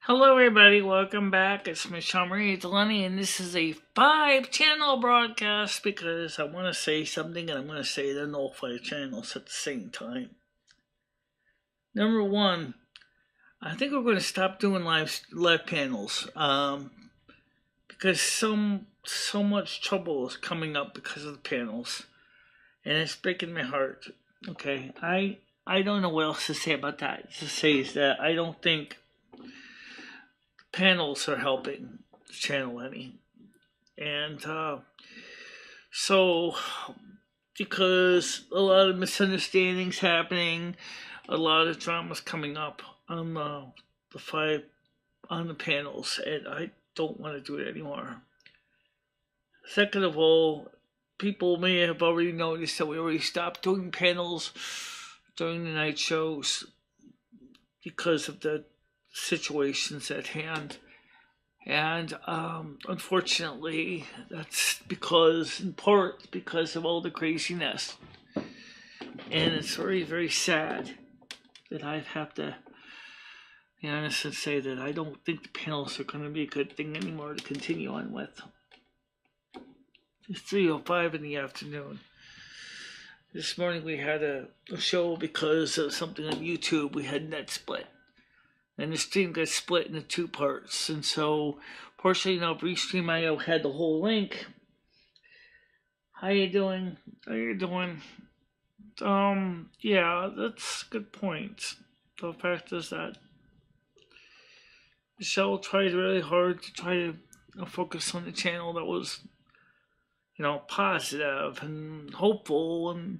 Hello, everybody. Welcome back. It's Michelle Marie Delaney, and this is a 5-channel broadcast because I want to say something and I'm going to say it on all 5 channels at the same time. Number one, I think we're going to stop doing live panels because so much trouble is coming up because of the panels, and it's breaking my heart. Okay, I don't know what else to say about that. To say is that I don't think panels are helping the channel any. And so, because a lot of misunderstandings happening, a lot of dramas coming up on the panels, and I don't want to do it anymore. Second of all, people may have already noticed that we already stopped doing panels during the night shows because of the situations at hand. And unfortunately, that's in part because of all the craziness. And it's very, very sad that I have to be honest and say that I don't think the panels are going to be a good thing anymore to continue on with. It's 3:05 in the afternoon. This morning we had a show because of something on YouTube. We had net split. And the stream got split into 2 parts. And so, partially now, Restream.io had the whole link. How you doing? Yeah, that's a good point. The fact is that Michelle tried really hard to try to focus on the channel that was, positive and hopeful and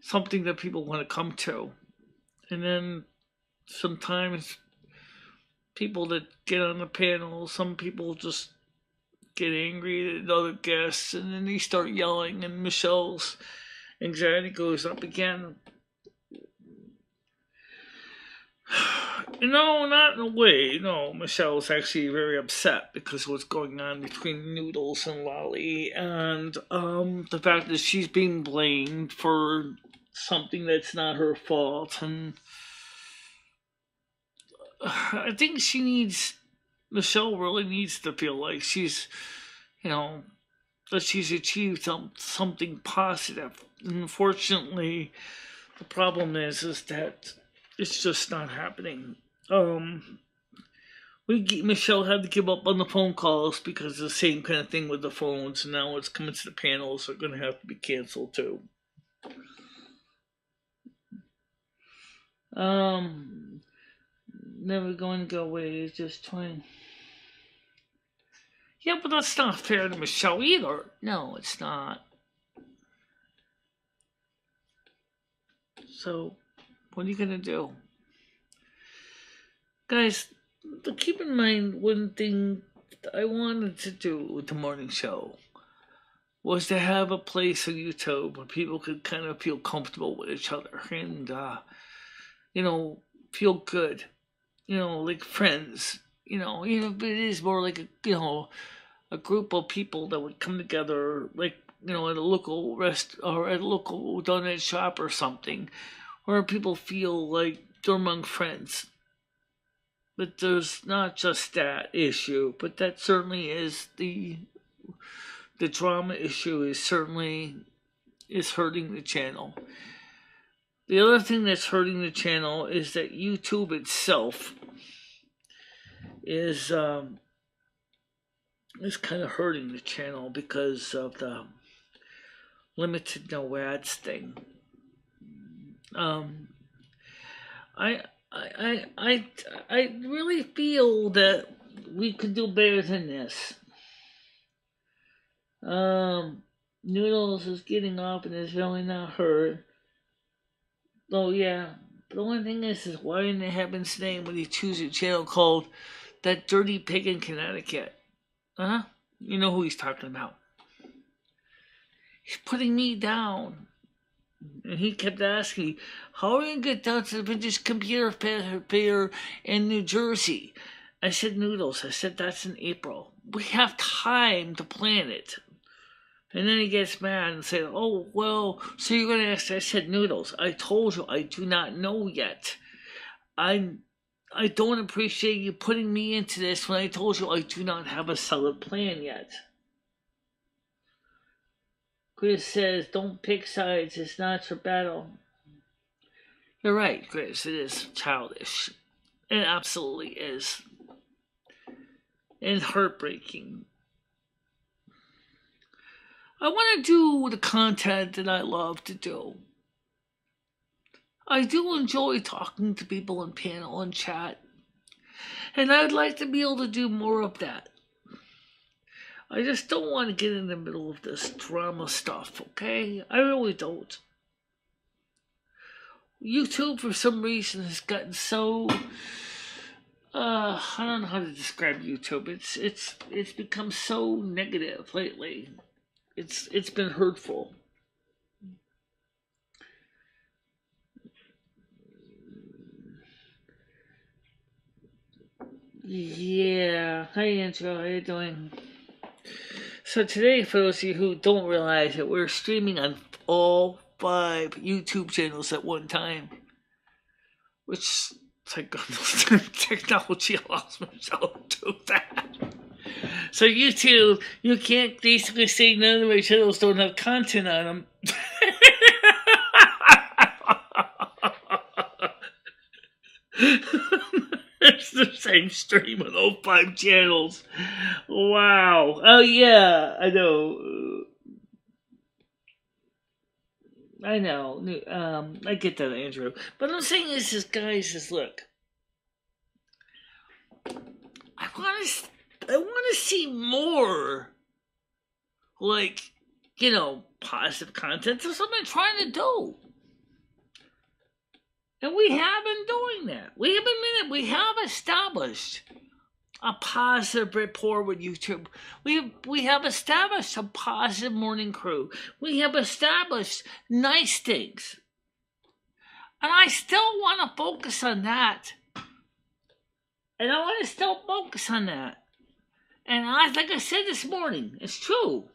something that people want to come to. And then sometimes people that get on the panel, some people just get angry at other guests, and then they start yelling, and Michelle's anxiety goes up again. Not in a way. No, Michelle's actually very upset because of what's going on between Noodles and Lolly, and the fact that she's being blamed for something that's not her fault, and I think Michelle really needs to feel like she's, that she's achieved something positive. And unfortunately, the problem is that it's just not happening. Michelle had to give up on the phone calls because of the same kind of thing with the phones, and now it's coming to the panels. They're going to have to be canceled too. Never going to go away. It's just trying. Yeah, but that's not fair to Michelle either. No, it's not. So, what are you going to do? Guys, keep in mind one thing I wanted to do with the morning show was to have a place on YouTube where people could kind of feel comfortable with each other and, feel good. Like friends, even if it is more like a group of people that would come together, like, at a local or at a local donut shop or something, where people feel like they're among friends. But there's not just that issue, but that certainly is the drama issue is hurting the channel. The other thing that's hurting the channel is that YouTube itself is kind of hurting the channel because of the limited no ads thing. I really feel that we could do better than this. Noodles is getting up and is really not hurt. Oh yeah, but the only thing is why in the heaven's name would he choose a channel called That Dirty Pig in Connecticut? Huh? You know who he's talking about. He's putting me down. And he kept asking me, how are we going to get down to the vintage computer fair in New Jersey? I said, Noodles. I said, that's in April. We have time to plan it. And then he gets mad and said, oh, well, so you're going to ask? I said, Noodles, I told you I do not know yet. I'm I don't appreciate you putting me into this when I told you I do not have a solid plan yet. Chris says, don't pick sides, it's not your battle. You're right, Chris, it is childish. It absolutely is. And heartbreaking. I want to do the content that I love to do. I do enjoy talking to people in panel and chat. And I'd like to be able to do more of that. I just don't want to get in the middle of this drama stuff, okay? I really don't. YouTube, for some reason, has gotten so... I don't know how to describe YouTube. It's become so negative lately. It's been hurtful. Yeah. Hi, Andrew. How you doing? So today, for those of you who don't realize it, we're streaming on all 5 YouTube channels at one time. Which, thank goodness, technology allows me to do that. So YouTube, you can't basically say none of my channels don't have content on them. It's the same stream on all 5 channels. Wow. Oh yeah, I know. I know. I get that, Andrew. But I'm saying is, guys, look. I want to see more, like, positive content. That's what I'm trying to do. And we have been doing that. We have established a positive rapport with YouTube. We have established a positive morning crew. We have established nice things. And I still want to focus on that. And I want to still focus on that. And like I said this morning, it's true.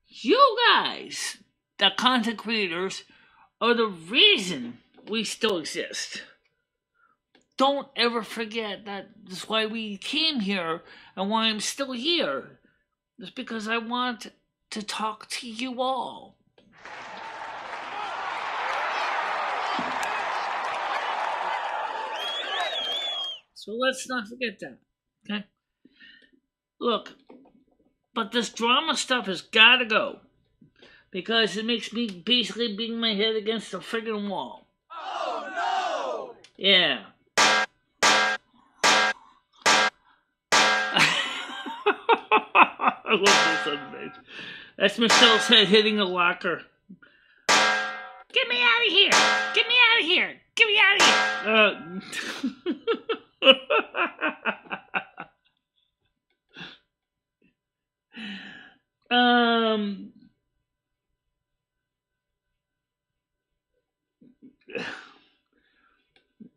You guys, the content creators, are the reason we still exist. Don't ever forget that that's why we came here and why I'm still here. It's because I want to talk to you all. So let's not forget that, okay? Look, but this drama stuff has got to go. Because it makes me basically bang my head against the friggin' wall. Oh, no! Yeah. I love this image. That's Michelle's head hitting a locker. Get me out of here! Get me out of here! Get me out of here!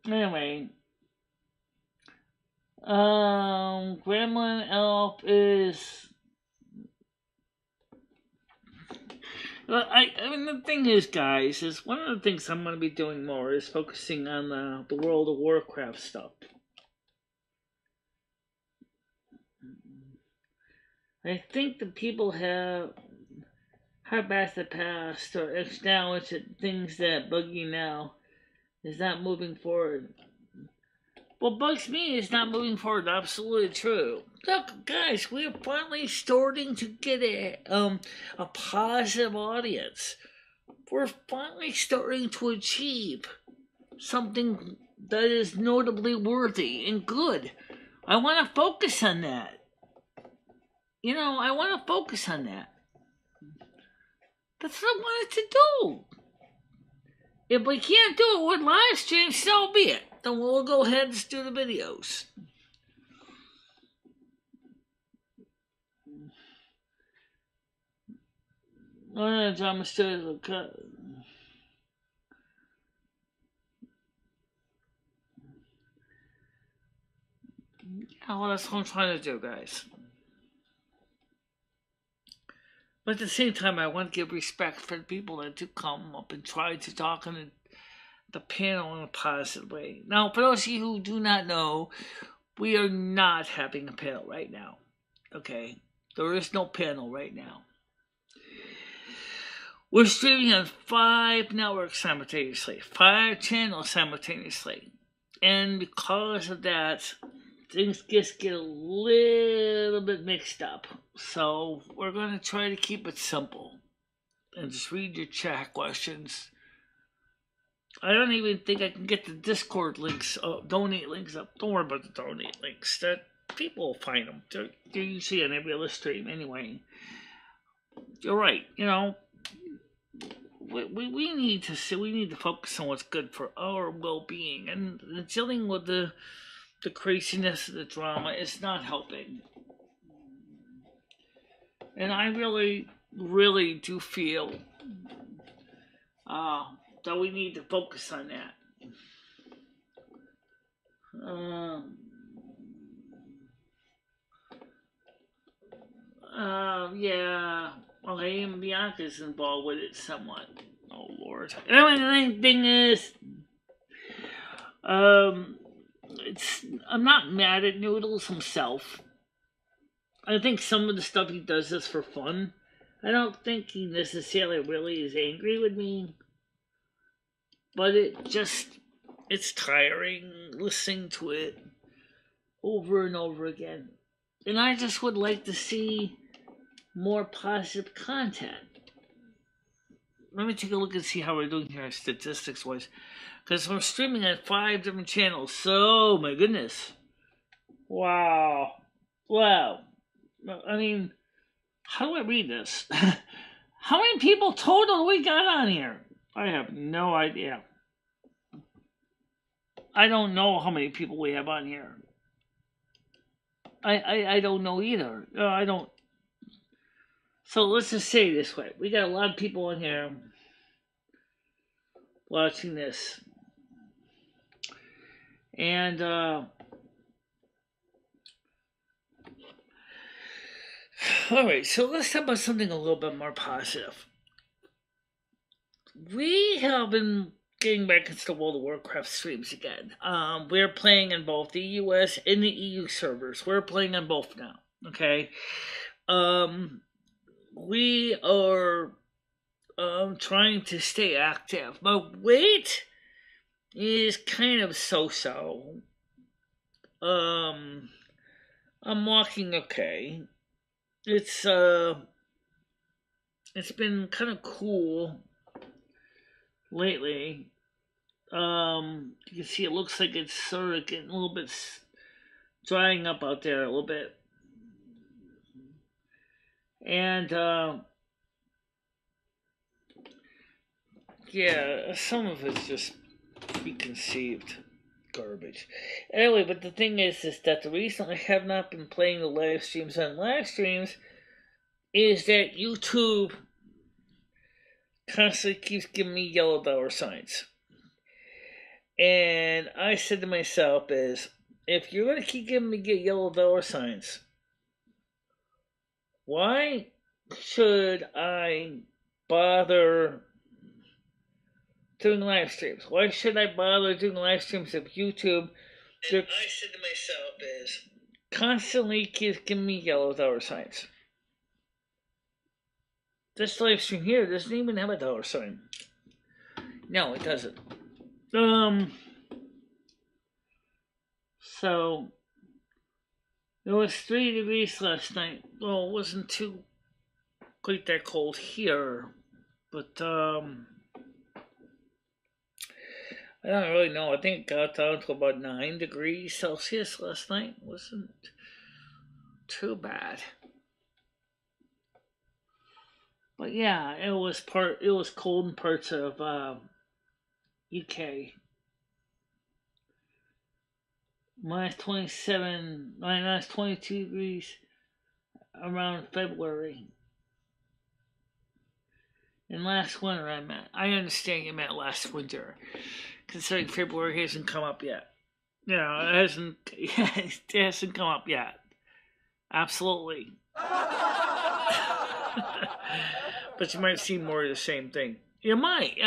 Anyway. Gremlin Elf is... I mean, the thing is, guys, is one of the things I'm going to be doing more is focusing on the World of Warcraft stuff. I think the people have back the past or acknowledged that things that bug you now is not moving forward. What bugs me is not moving forward. Absolutely true. Look, guys, we're finally starting to get a positive audience. We're finally starting to achieve something that is notably worthy and good. I want to focus on that. I want to focus on that. That's what I wanted to do. If we can't do it with live streams, so be it. Then we'll go ahead and do the videos. Drama stories will cut. Yeah, well, that's what I'm trying to do, guys. But at the same time, I want to give respect for the people that do come up and try to talk and the panel in a positive way. Now, for those of you who do not know, we are not having a panel right now. Okay? There is no panel right now. We're streaming on 5 networks simultaneously, 5 channels simultaneously. And because of that, things just get a little bit mixed up. So we're going to try to keep it simple and just read your chat questions. I don't even think I can get the Discord links, donate links up. Don't worry about the donate links. That people will find them. They're usually on every other stream anyway. You're right. We need to focus on what's good for our well-being, and dealing with the craziness of the drama is not helping. And I really, really do feel that we need to focus on that. Yeah. Okay, and Bianca's involved with it somewhat. Oh Lord. Anyway, the thing is, I'm not mad at Noodles himself. I think some of the stuff he does is for fun. I don't think he necessarily really is angry with me. But it's tiring listening to it over and over again. And I just would like to see more positive content. Let me take a look and see how we're doing here statistics wise. Because we're streaming on 5 different channels. So, my goodness. Wow. I mean, how do I read this? How many people total we got on here? I have no idea. I don't know how many people we have on here. I don't know either. I don't. So let's just say it this way. We got a lot of people on here watching this. And alright, so let's talk about something a little bit more positive. We have been getting back into the World of Warcraft streams again. We're playing on both the US and the EU servers. We're playing on both now. Okay? We are trying to stay active. My weight is kind of so-so. I'm walking okay. It's been kind of cool lately. You can see it looks like it's sort of getting a little bit drying up out there a little bit. And yeah, some of it's just preconceived garbage. Anyway, but the thing is that the reason I have not been playing the live streams on live streams is that YouTube constantly keeps giving me yellow dollar signs. And I said to myself is, if you're going to keep giving me yellow dollar signs, why should I bother doing live streams? Why should I bother doing live streams if YouTube? And I said to myself is, constantly keeps giving me yellow dollar signs. This live stream here doesn't even have a dollar sign. No, it doesn't. So it was 3 degrees last night. Well, it wasn't too quite that cold here, but I don't really know. I think it got down to about 9 degrees Celsius last night. It wasn't too bad. But yeah, it was cold in parts of UK. Minus 27, minus 22 degrees around February. And last winter I understand you meant last winter, considering February hasn't come up yet. You know, it hasn't come up yet. Absolutely. But you might see more of the same thing. You might.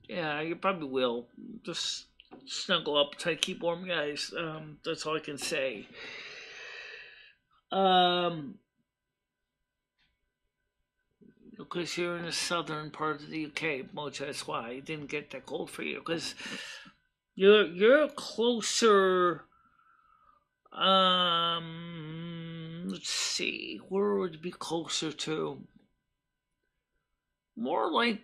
Yeah, you probably will. Just snuggle up, try to keep warm, guys. That's all I can say. Um, because you're in the southern part of the UK, much that's why it didn't get that cold for you. Because you're closer. Let's see, where would it be closer to? More like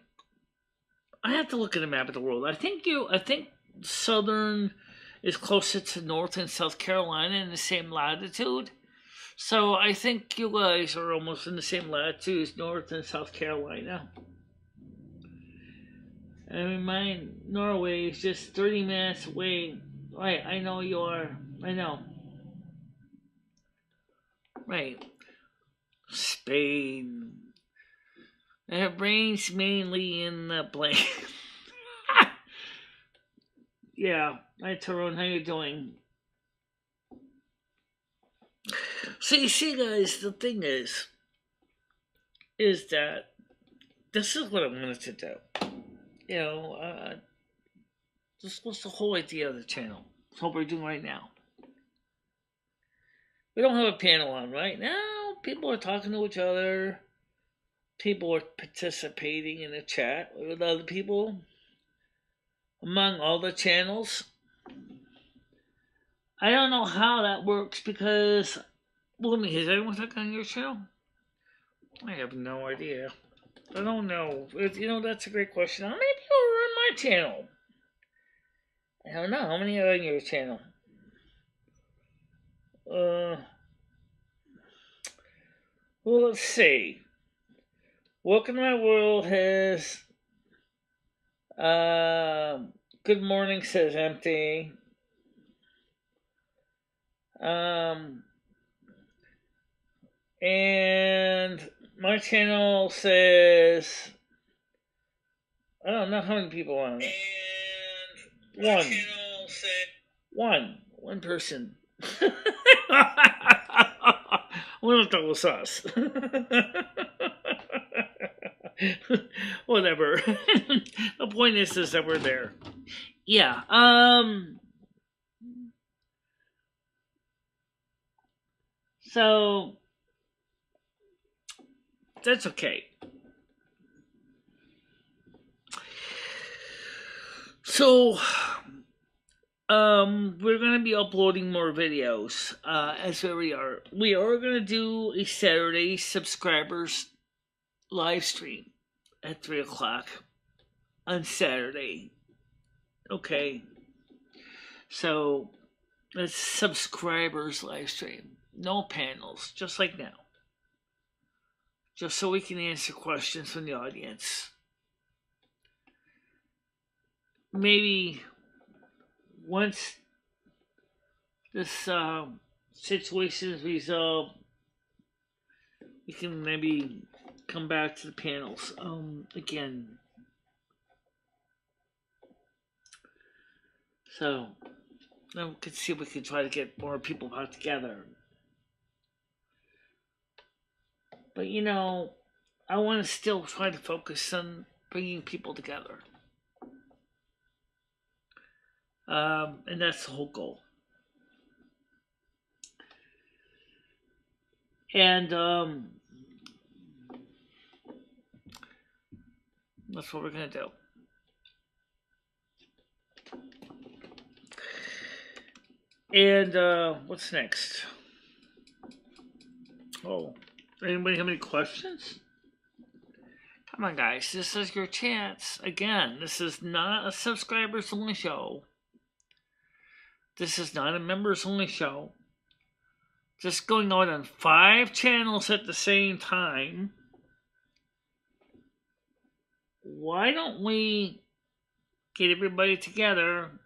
I have to look at a map of the world. I think southern is closer to North and South Carolina in the same latitude. So I think you guys are almost in the same latitude as North and South Carolina. I mean, mine, Norway is just 30 minutes away. Right, I know you are. I know. Right. Spain. It rains mainly in the blank. Yeah. Hi, Tyrone. How you doing? So you see, guys, the thing is that this is what I wanted to do. You know, this was the whole idea of the channel. That's what we're doing right now. We don't have a panel on right now. People are talking to each other. People are participating in the chat with other people among all the channels. I don't know how that works because, well, let me, has anyone talking on your channel? I have no idea. I don't know. You know, that's a great question. How many people are on my channel? I don't know. How many are on your channel? Well, let's see. Welcome to My World has, good morning says empty. And my channel says, I don't know how many people on it. And one person. One of those was us. Whatever. The point is that we're there. Yeah. So that's okay. So we're gonna be uploading more videos as we are. We are gonna do a Saturday subscribers live stream at 3:00 on Saturday. Okay. So it's subscribers live stream. No panels, just like now. Just so we can answer questions from the audience. Maybe once this situation is resolved, we can maybe come back to the panels again. So then we can see if we can try to get more people back together. But you know, I want to still try to focus on bringing people together. And that's the whole goal. And that's what we're going to do. And what's next? Oh, anybody have any questions? Come on, guys. This is your chance. Again, this is not a subscribers only show. This is not a members only show. Just going out on 5 channels at the same time. Why don't we get everybody together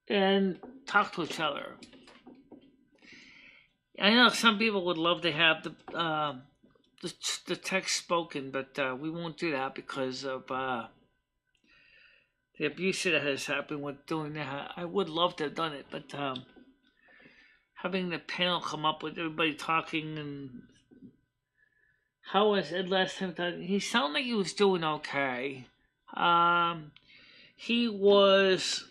and talk to each other? I know some people would love to have the text spoken, but we won't do that because of the abuse that has happened with doing that. I would love to have done it, but having the panel come up with everybody talking and How was Ed last time? He sounded like he was doing okay. He was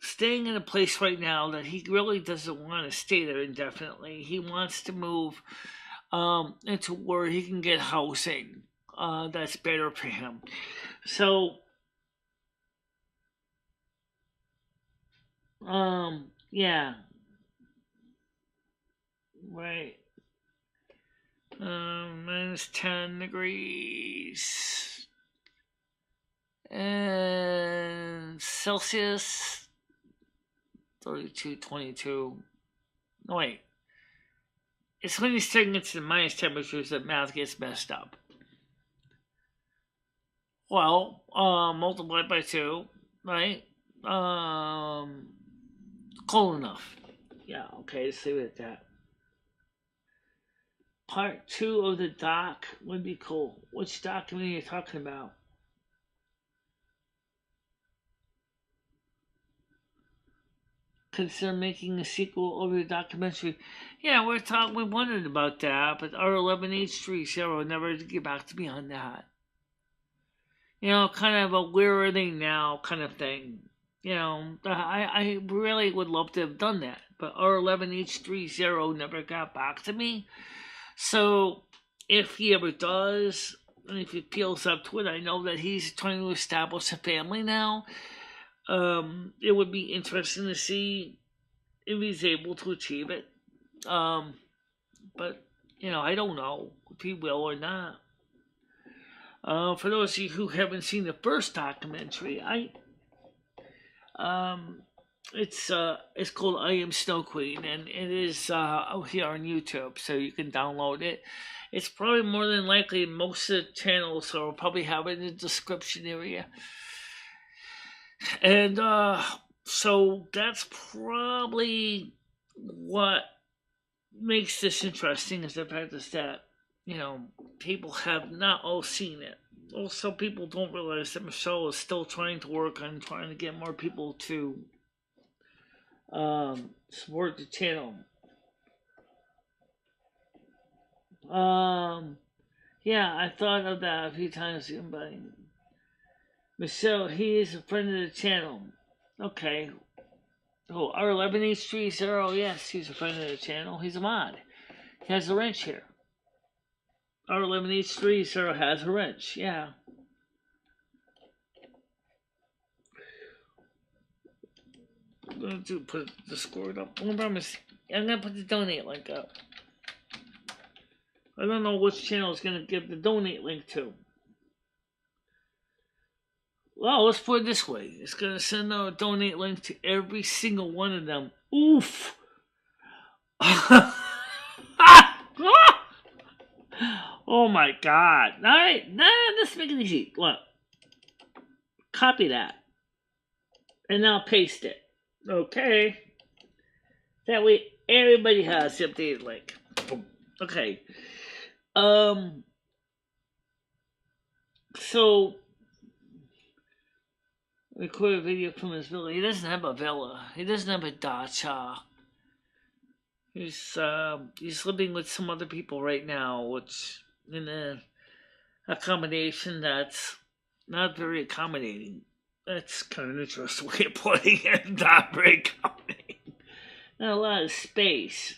staying in a place right now that he really doesn't want to stay there indefinitely. He wants to move into where he can get housing that's better for him. So, yeah, right. Minus 10 degrees and Celsius 32, 22. No, wait. It's when you start getting to the minus temperatures that math gets messed up. Well, multiplied by 2, right? Cold enough. Yeah, okay, let's leave it at that. Part 2 of the doc would be cool. Which document are you talking about? Consider making a sequel over the documentary. Yeah, we wondered about that, but R11H30 never did get back to me on that. Kind of a where are they now kind of thing. I really would love to have done that, but R11H30 never got back to me. So, if he ever does, and if he feels up to it, I know that he's trying to establish a family now. It would be interesting to see if he's able to achieve it. But I don't know if he will or not. For those of you who haven't seen the first documentary, it's called I Am Snow Queen, and it is out here on YouTube, so you can download it. It's probably more than likely most of the channels, so I'll probably have it in the description area. And so that's probably what makes this interesting, is the fact that people have not all seen it. Also, people don't realize that Michelle is still trying to work on trying to get more people to support the channel. Yeah, I thought of that a few times, but Michelle, he is a friend of the channel. Okay. Oh, R11H30, yes, he's a friend of the channel. He's a mod. He has a wrench here. R11H30 has a wrench, yeah. I'm going to put the Discord up. I promise. I'm going to put the donate link up. I don't know which channel is going to give the donate link to. Well, let's put it this way. It's going to send out a donate link to every single one of them. Oof! Oh my god. Alright, let's make it easy. Look. Copy that. And now paste it. Okay. That way everybody has the updated link. Okay. So record a video from his villa. He doesn't have a villa. He doesn't have a dacha. He's living with some other people right now, which in a accommodation that's not very accommodating. That's kind of an interesting way of putting it. Not very accommodating. Not a lot of space.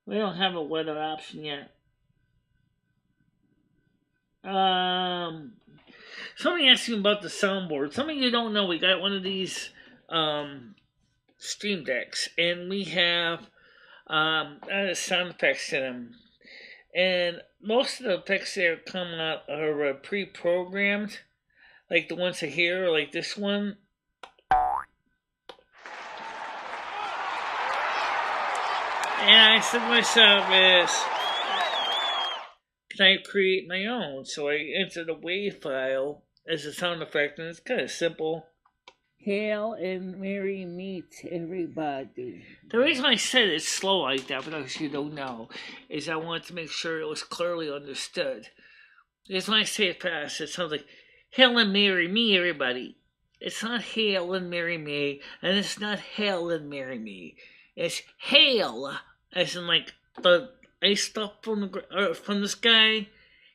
We don't have a weather option yet. Somebody asked me about the soundboard. Some of you don't know, we got one of these Stream Decks, and we have sound effects in them. And most of the effects that come out are pre-programmed, like the ones here, like this one. And I said to myself, can I create my own? So I entered a WAV file as a sound effect, and it's kind of simple. Hail and Mary meet everybody. The reason I said it's slow like that, for those you don't know, is I wanted to make sure it was clearly understood. Because when I say it fast, it sounds like, Hail and marry me, everybody. It's not hail and marry me, and it's not hail and marry me. It's hail, as in like the ice stuff from the sky.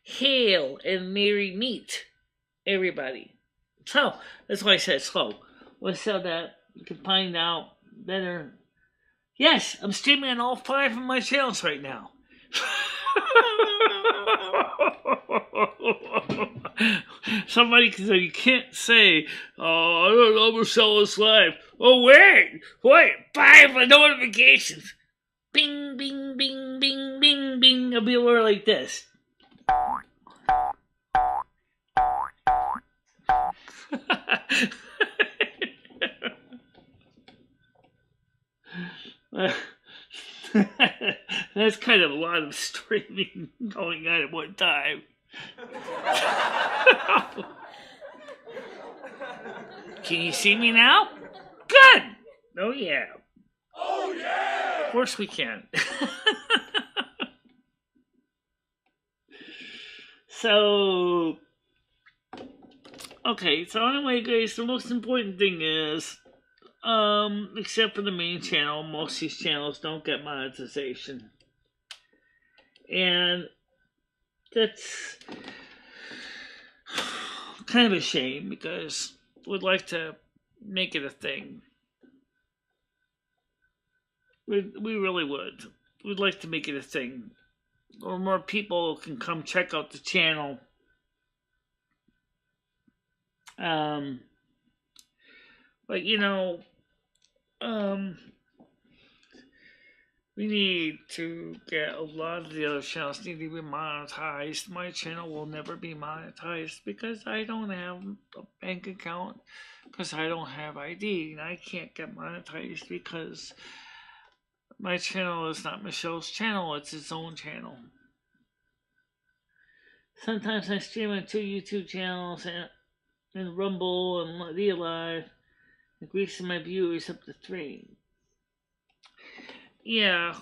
Hail and Mary meet everybody. So that's why I said slow. So that you can find out better. Yes, I'm streaming on all 5 of my channels right now. Somebody said you can't say, "Oh, I don't know, Michelle is live." Oh wait, 5 notifications. Bing, bing, bing, bing, bing, bing. I'll be over like this. That's kind of a lot of streaming going on at one time. Can you see me now? Good! Oh yeah. Oh yeah! Of course we can. So, okay, so anyway guys, the most important thing is, except for the main channel, most of these channels don't get monetization. And that's kind of a shame because we'd like to make it a thing. We really would. We'd like to make it a thing. Or more people can come check out the channel. But you know, we need to get a lot of the other channels need to be monetized. My channel will never be monetized because I don't have a bank account, because I don't have ID, and I can't get monetized because my channel is not Michelle's channel, it's its own channel. Sometimes I stream on 2 YouTube channels and Rumble and Be Alive, increasing my viewers up to 3. Yeah,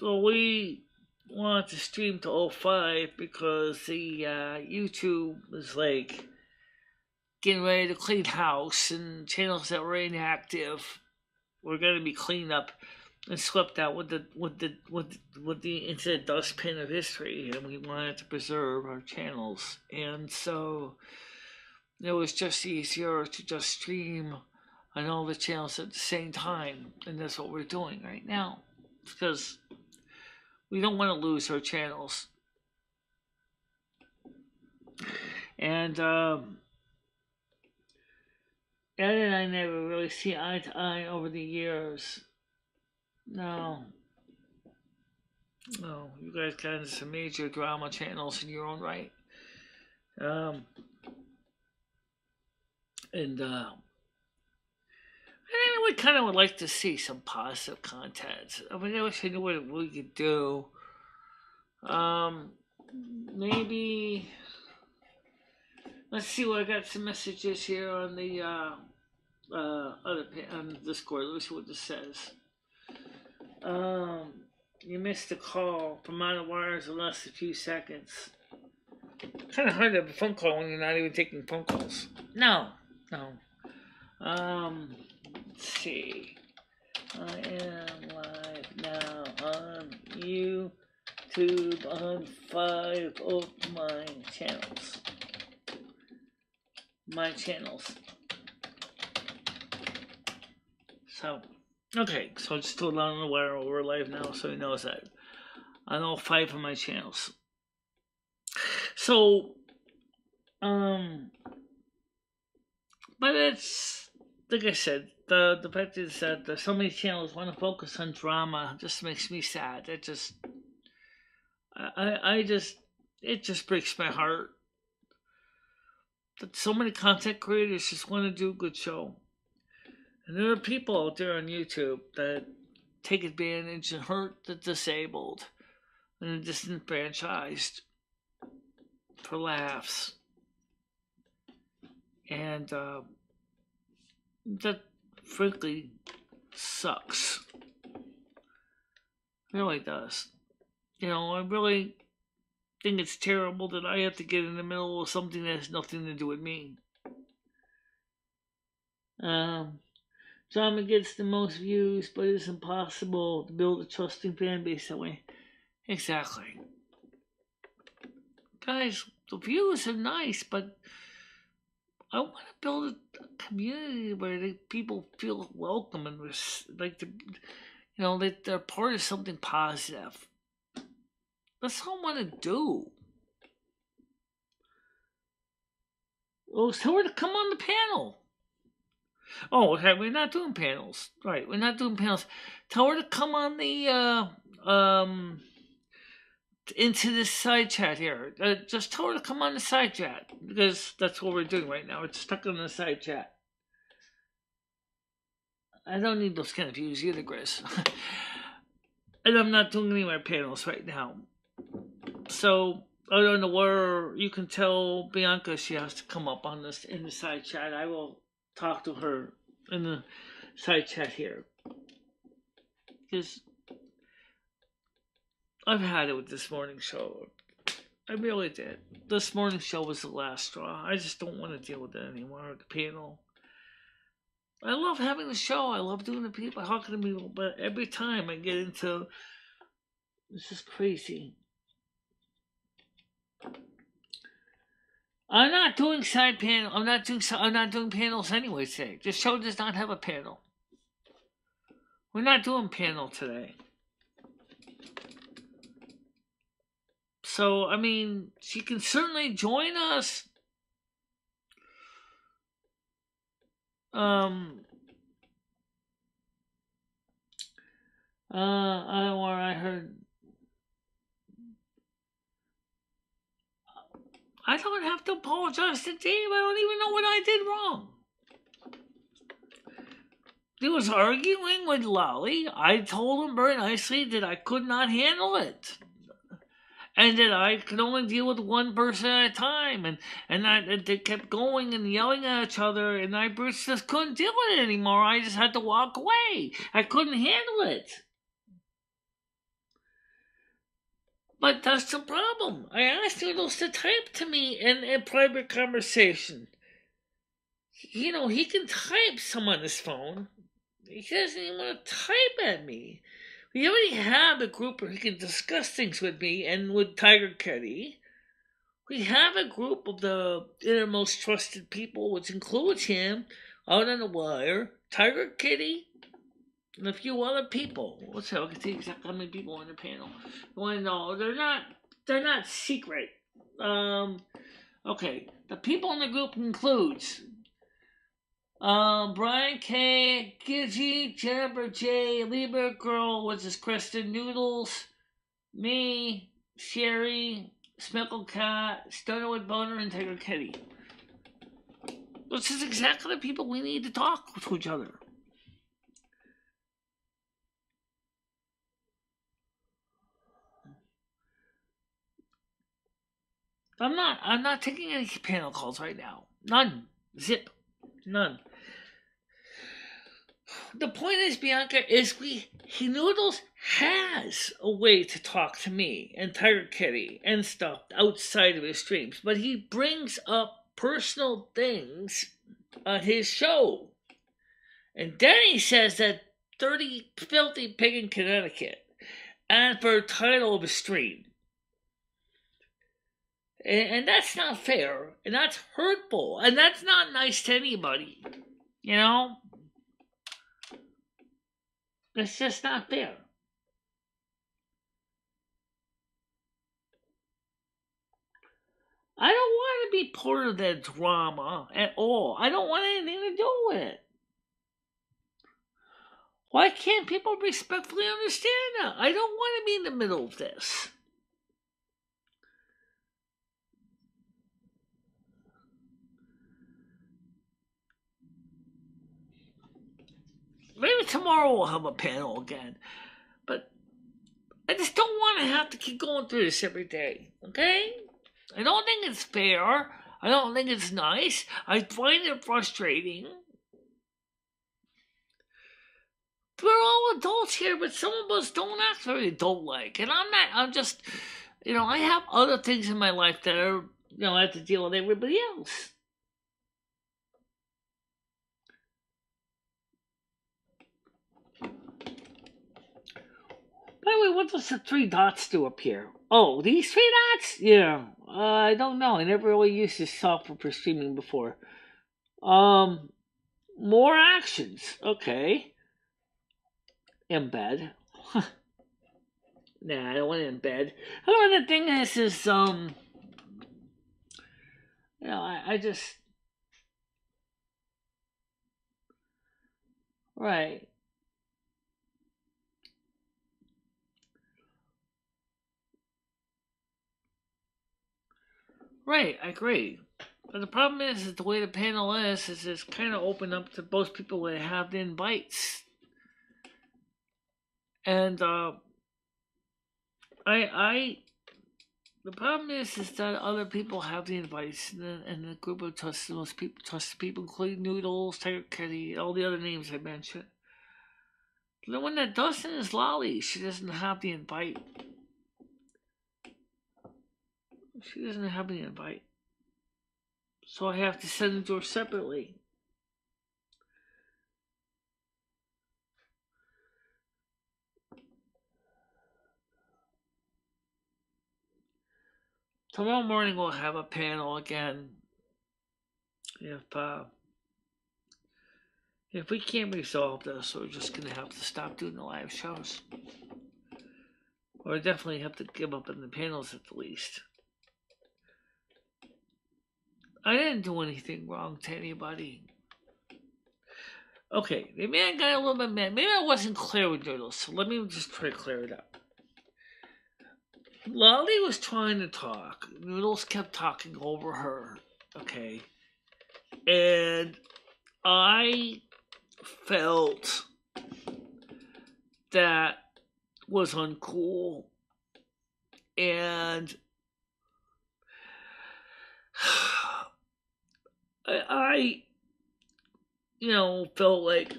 so we wanted to stream to all 5 because the YouTube was like getting ready to clean house, and channels that were inactive were going to be cleaned up and swept out with the into the dustbin of history, and we wanted to preserve our channels, and so it was just easier to just stream on all the channels at the same time, and that's what we're doing right now because we don't want to lose our channels. And Ed and I never really see eye to eye over the years. No, you guys got some major drama channels in your own right. And I would kind of would like to see some positive content. I mean, I wish I knew what we could do. Maybe let's see. I got some messages here on the on Discord. Let me see what this says. You missed a call from on the wires in less than a few seconds. Kind of hard to have a phone call when you're not even taking phone calls. No. Let's see. I am live now on YouTube on 5 of my channels. So, okay, so just told on the wire we're live now, so he knows that. On all 5 of my channels. So, but it's, like I said, the fact is that so many channels want to focus on drama just makes me sad. It just, it just breaks my heart that so many content creators just want to do a good show. And there are people out there on YouTube that take advantage and hurt the disabled and the disenfranchised for laughs. And that frankly sucks. It really does. You know, I really think it's terrible that I have to get in the middle of something that has nothing to do with me. Drama gets the most views, but it's impossible to build a trusting fan base that way. Exactly. Guys, the views are nice, but I want to build a community where people feel welcome and like that they're part of something positive. That's all I want to do. Well, tell her to come on the panel. Oh, okay, we're not doing panels. Right, we're not doing panels. Tell her to come on the into this side chat here. Just tell her to come on the side chat because that's what we're doing right now. It's stuck on the side chat. I don't need those kind of views either, Chris. And I'm not doing any of my panels right now. So I don't know where you can tell Bianca she has to come up on this in the side chat. I will talk to her in the side chat here. Because I've had it with this morning show. I really did. This morning show was the last straw. I just don't want to deal with it anymore. The panel. I love having the show. I love doing the people, talking to people. But every time I get into, it's just crazy. I'm not doing side panel. I'm not doing panels anyway today. This show does not have a panel. We're not doing panel today. So, I mean, she can certainly join us. I don't know where I heard. I don't have to apologize to Dave. I don't even know what I did wrong. He was arguing with Lolly. I told him very nicely that I could not handle it. And that I could only deal with one person at a time. And they kept going and yelling at each other. And I just couldn't deal with it anymore. I just had to walk away. I couldn't handle it. But that's the problem. I asked Noodles to type to me in a private conversation. You know, he can type some on his phone. He doesn't even want to type at me. We already have a group where he can discuss things with me and with Tiger Kitty. We have a group of the innermost trusted people, which includes him, out on the wire, Tiger Kitty, and a few other people. Let's see, I can see exactly how many people on the panel. You want to know? They're not secret. Okay, the people in the group includes Brian K, Gizzy, Jennifer J, Libra Girl, which is Kristen Noodles, me, Sherry, Smeckle Cat, Stonerwood Boner, and Tiger Kitty. This is exactly the people we need to talk to each other. I'm not taking any panel calls right now. None. Zip. None. The point is, Bianca, Noodles has a way to talk to me and Tiger Kitty and stuff outside of his streams, but he brings up personal things on his show. And then he says that 30 filthy pig in Connecticut and for a title of a stream. And that's not fair, and that's hurtful, and that's not nice to anybody, you know? It's just not fair. I don't want to be part of that drama at all. I don't want anything to do with it. Why can't people respectfully understand that? I don't want to be in the middle of this. Maybe tomorrow we'll have a panel again. But I just don't want to have to keep going through this every day, okay? I don't think it's fair. I don't think it's nice. I find it frustrating. We're all adults here, but some of us don't act very adult-like. And I'm just, I have other things in my life that are, I have to deal with everybody else. By the way, what does the three dots do up here? Oh, these three dots? Yeah. I don't know. I never really used this software for streaming before. More actions. Okay. Embed. Nah, I don't want to embed. However, the thing is I just right. Right, I agree. But the problem is the way the panel is it's kind of open up to most people that have the invites. And I the problem is that other people have the invites, and the group of trusted people, including Noodles, Tiger Kitty, all the other names I mentioned. The one that doesn't is Lolly. She doesn't have the invite. She doesn't have the invite. So I have to send it to her separately. Tomorrow morning we'll have a panel again. If we can't resolve this, we're just gonna have to stop doing the live shows. Or definitely have to give up on the panels at the least. I didn't do anything wrong to anybody. Okay, maybe I got a little bit mad. Maybe I wasn't clear with Noodles, so let me just try to clear it up. Lolly was trying to talk. Noodles kept talking over her. Okay. And I felt that was uncool. And I felt like,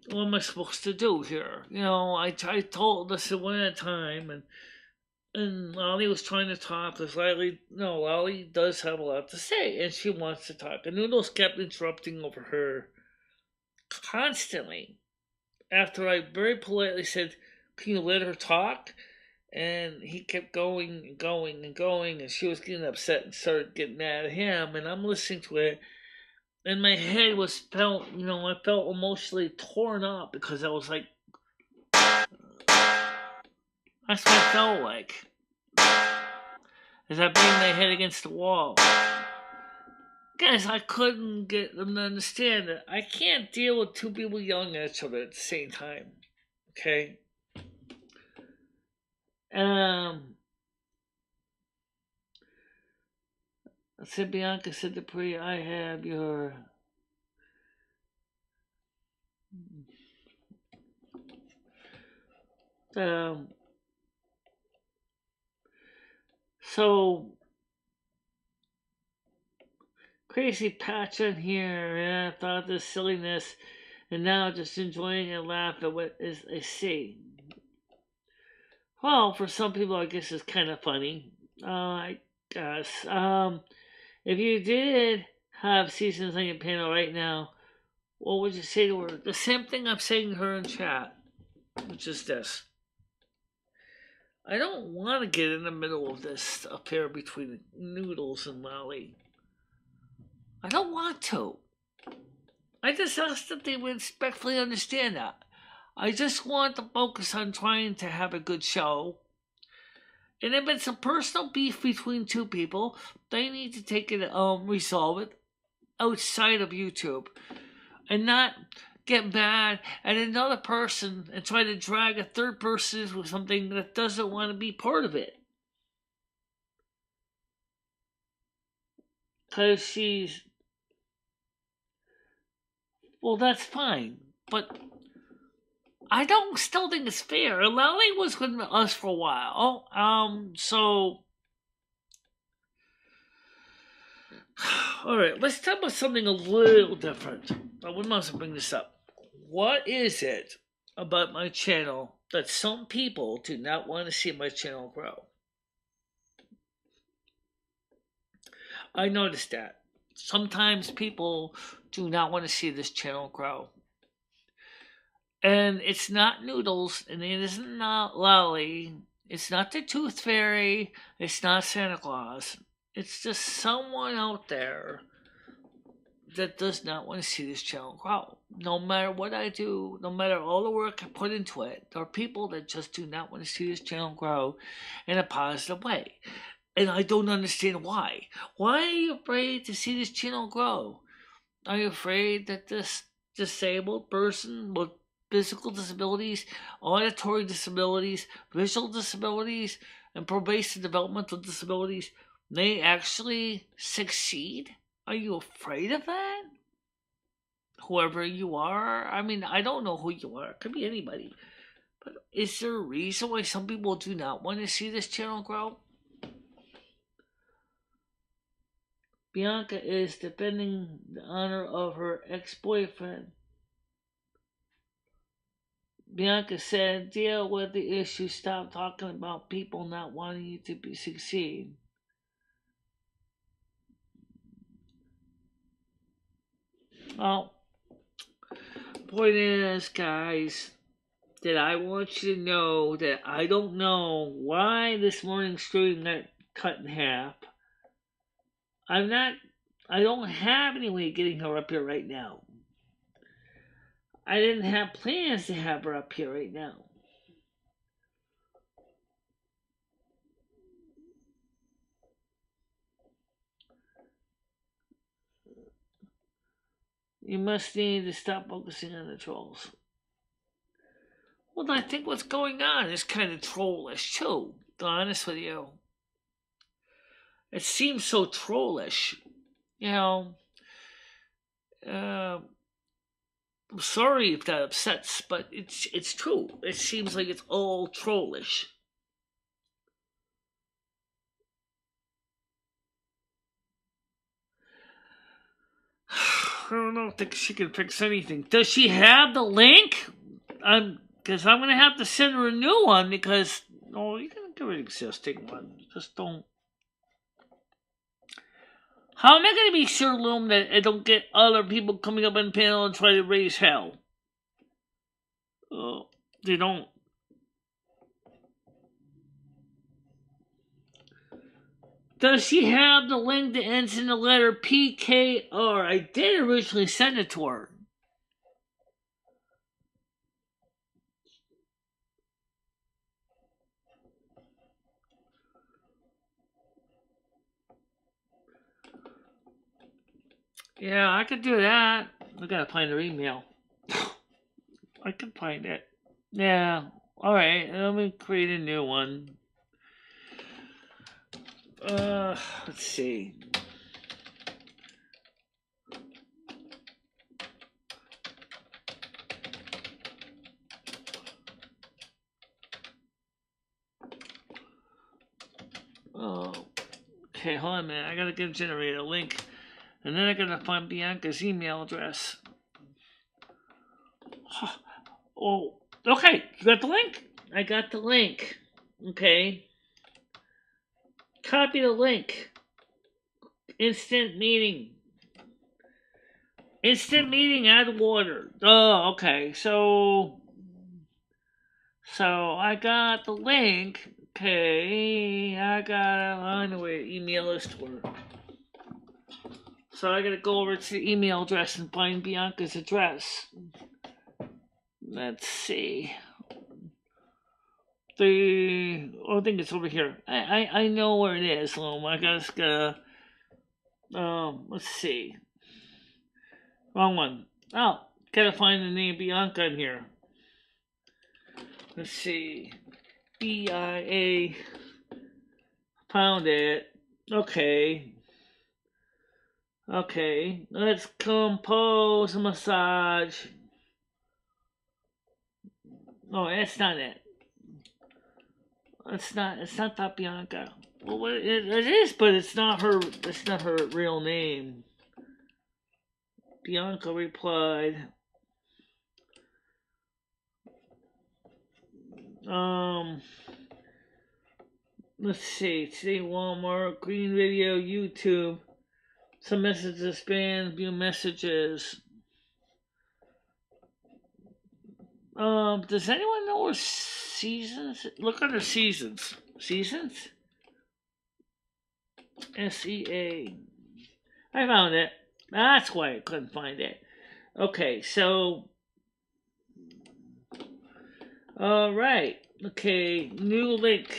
what am I supposed to do here? I told this at one at a time, and Lolly was trying to talk because Lolly does have a lot to say, and she wants to talk. And Noodles kept interrupting over her constantly. After I very politely said, "Can you let her talk?" And he kept going and going and going, and she was getting upset and started getting mad at him. And I'm listening to it, and my head I felt emotionally torn up because I was like, that's what I felt like. As I banged my head against the wall. Guys, I couldn't get them to understand that I can't deal with two people yelling at each other at the same time. Okay? I said, Bianca said to Priya, I have your... So... Crazy patch on here, and I thought this silliness, and now just enjoying and laugh at what is I see. Well, for some people, I guess it's kind of funny. I guess. If you did have seasons on your panel right now, what would you say to her? The same thing I'm saying to her in chat, which is this. I don't want to get in the middle of this affair between Noodles and Lolly. I don't want to. I just ask that they would respectfully understand that. I just want to focus on trying to have a good show. And if it's a personal beef between two people, they need to take it, resolve it outside of YouTube. And not get mad at another person and try to drag a third person into something that doesn't want to be part of it. Because she's... Well, that's fine. But I still think it's fair. Lolly was with us for a while. So... Alright, let's talk about something a little different. I wouldn't want to bring this up. What is it about my channel that some people do not want to see my channel grow? I noticed that. Sometimes people do not want to see this channel grow. And it's not Noodles, and it is not Lolly. It's not the Tooth Fairy. It's not Santa Claus. It's just someone out there that does not want to see this channel grow. No matter what I do, no matter all the work I put into it, there are people that just do not want to see this channel grow in a positive way. And I don't understand why. Why are you afraid to see this channel grow? Are you afraid that this disabled person with physical disabilities, auditory disabilities, visual disabilities, and probation developmental disabilities may actually succeed? Are you afraid of that? Whoever you are? I mean, I don't know who you are. It could be anybody. But is there a reason why some people do not want to see this channel grow? Bianca is defending the honor of her ex-boyfriend. Bianca said, deal with the issue. Stop talking about people not wanting you to succeed. Well, point is, guys, that I want you to know that I don't know why this morning's stream got cut in half. I don't have any way of getting her up here right now. I didn't have plans to have her up here right now. You must need to stop focusing on the trolls. Well, I think what's going on is kind of trollish, too, to be honest with you. It seems so trollish. You know, I'm sorry if that upsets, but it's true. It seems like it's all trollish. I don't think she can fix anything. Does she have the link? Because I'm going to have to send her a new one because, no, you can give an existing one. Just don't. How am I going to be sure, Loom, that I don't get other people coming up on the panel and try to raise hell? They don't. Does she have the link that ends in the letter PKR? I did originally send it to her. Yeah, I could do that. I gotta find her email. I can find it. Yeah. Alright, let me create a new one. Let's see. Oh, okay, hold on a minute. I gotta generate a link. And then I gotta find Bianca's email address. Oh, okay. You got the link? I got the link. Okay. Copy the link. Instant meeting. Instant meeting, add water. Oh, okay. So I got the link. Okay. I gotta find a way to email this to her. So I gotta go over to the email address and find Bianca's address. Let's see. I think it's over here. I know where it is, Loam. I just gotta. Let's see. Wrong one. Oh, gotta find the name Bianca in here. Let's see. BIA. Found it. Okay. Okay. Let's compose a massage. No, that's not it. It's not that Bianca. Well, it is, but it's not her real name. Bianca replied, let's see, today Walmart, Green Video, YouTube, some messages, spam, view messages. Does anyone know where seasons? Look under seasons. Seasons? SEA. I found it. That's why I couldn't find it. Okay, so. Alright. Okay, new link.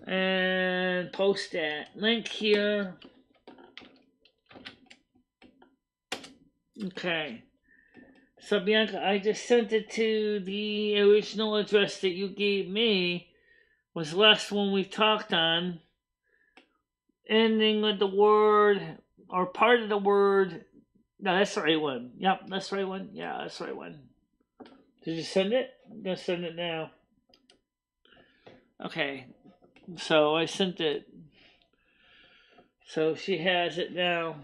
And post that link here. Okay. So Bianca, I just sent it to the original address that you gave me. Was the last one we talked on. Ending with the word or part of the word. No, that's the right one. Yep, that's the right one. Yeah, that's the right one. Did you send it? I'm gonna send it now. Okay. So I sent it. So she has it now.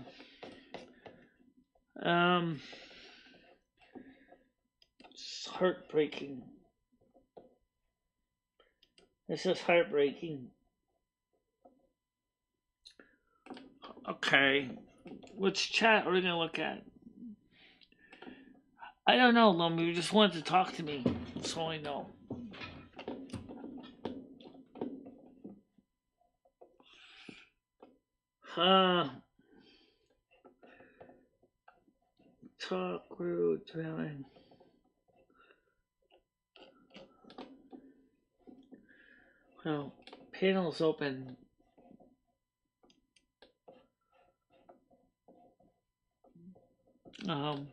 It's heartbreaking. This is heartbreaking. Okay. Which chat are we gonna look at? I don't know, Lummy. You just wanted to talk to me. That's all I know. Talk road drilling. Well, panel's open. Can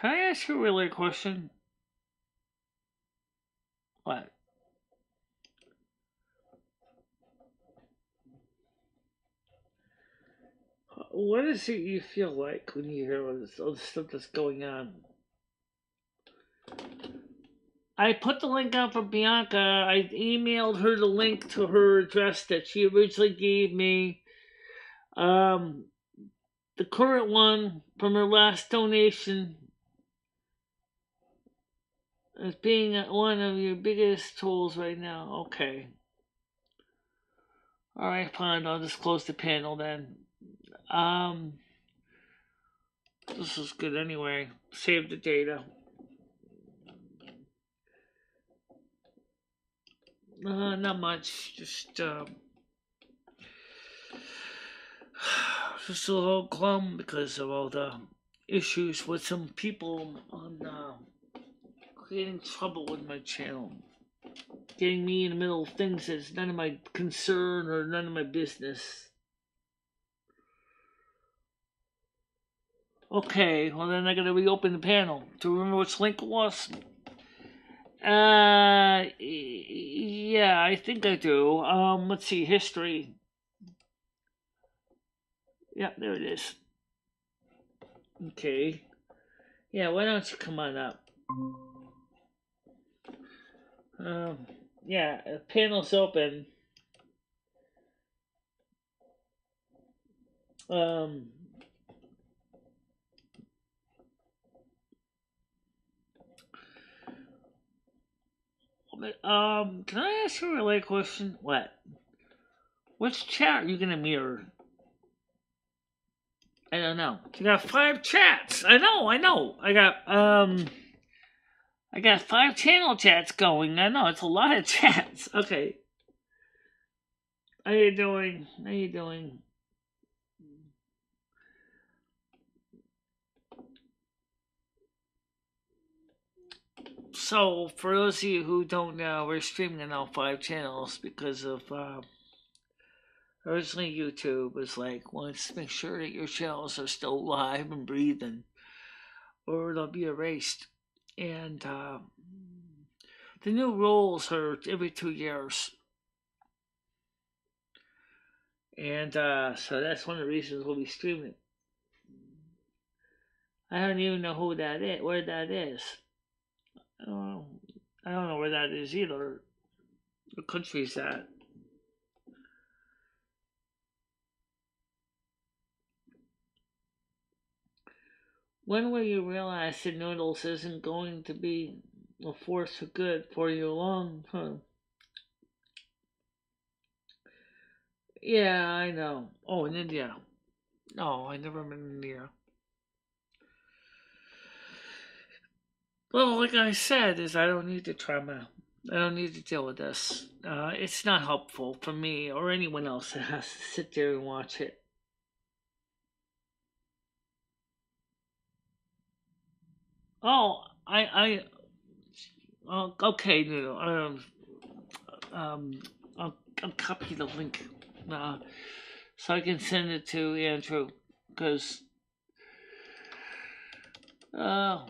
I ask you a really question? What? What is it you feel like when you hear all this stuff that's going on? I put the link out for Bianca. I emailed her the link to her address that she originally gave me. The current one from her last donation as being one of your biggest tools right now. Okay. Alright, fine. I'll just close the panel then. This is good anyway. Save the data. Not much. Just a little glum because of all the issues with some people on creating trouble with my channel. Getting me in the middle of things that's none of my concern or none of my business. Okay, well then I gotta reopen the panel. Do you remember which link it was? Yeah, I think I do. Let's see, history. Yeah, there it is. Okay. Yeah, why don't you come on up? Yeah, the panel's open. Can I ask you a related question? What? Which chat are you gonna mirror? I don't know. You got 5 chats. I know. I got 5 channel chats going. I know it's a lot of chats. Okay. How you doing? So, for those of you who don't know, we're streaming on all 5 channels because of originally YouTube was like, wants to make sure that your channels are still alive and breathing, or they'll be erased. And the new rules are every 2 years. And so that's one of the reasons we'll be streaming. I don't even know who that is, where that is. I don't know where that is either. What country is that? When will you realize that noodles isn't going to be a force for good for you long term? Yeah, I know. Oh, in India. No, I never been in India. Well, like I said, is I don't need the trauma. I don't need to deal with this. It's not helpful for me or anyone else that has to sit there and watch it. Oh, okay, Noodle. Um, I'll copy the link, uh, so I can send it to Andrew, because uh,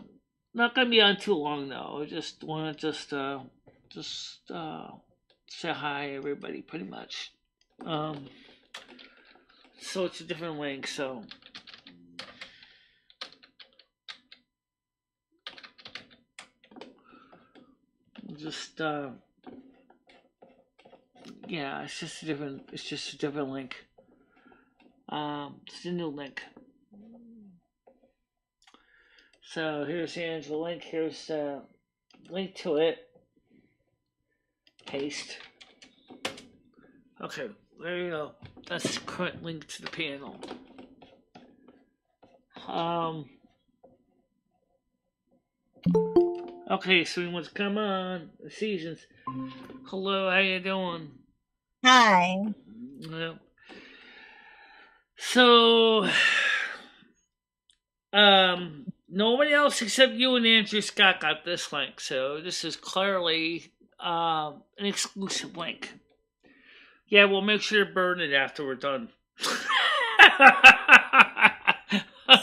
not gonna be on too long though. I just want to just say hi everybody, pretty much. Um, so it's a different link. So just yeah, it's just a different link. It's a new link. So here's Andrew's link. Here's link to it. Paste. Okay, there you go. That's the current link to the panel. Okay, so we want to come on. The seasons. Hello, how you doing? Hi. Yeah. So, nobody else except you and Andrew Scott got this link. So this is clearly an exclusive link. Yeah, we'll make sure to burn it after we're done.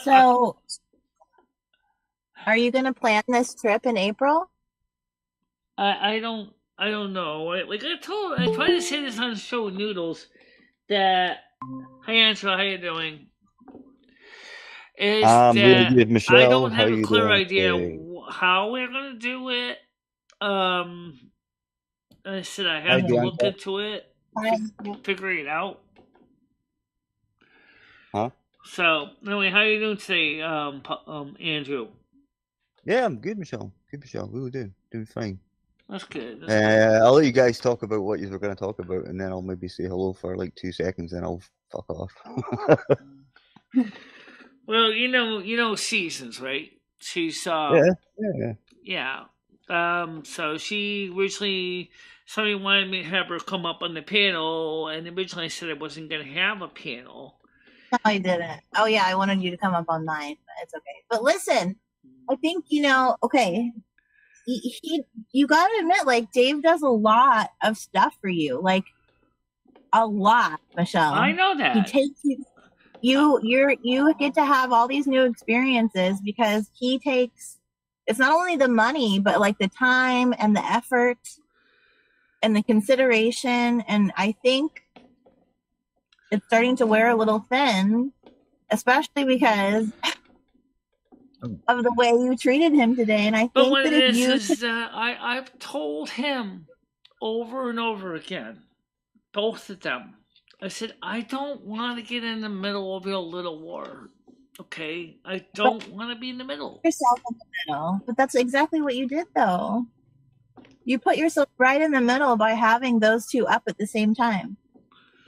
So, are you going to plan this trip in April? I don't know. I tried to say this on the show Noodles that hi Angela, how you doing? Is really that good, I Michelle. don't How have a you clear doing idea today? how we're gonna do it. I said I Hi, have to look Bianca. into it, figure it out. Huh? So anyway, how you doing today, Andrew? Yeah, I'm good, Michelle. Good, Michelle. We were doing fine. That's good. That's good. I'll let you guys talk about what you were going to talk about, and then I'll maybe say hello for like 2 seconds, and I'll fuck off. Well, you know seasons, right? She's yeah. So she originally somebody wanted me to have her come up on the panel, and originally I said I wasn't gonna have a panel. No, I didn't. Oh yeah, I wanted you to come up on mine, but it's okay. But listen, I think okay. You gotta admit, like Dave does a lot of stuff for you, like a lot, Michelle. I know that he takes you get to have all these new experiences because he takes. It's not only the money, but like the time and the effort and the consideration, and I think it's starting to wear a little thin, especially because of the way you treated him today. And I think but what that it is that I've told him over and over again, both of them. I said I don't want to get in the middle of your little war. Okay, I don't want to be in the middle. Yourself in the middle, but that's exactly what you did, though. You put yourself right in the middle by having those two up at the same time.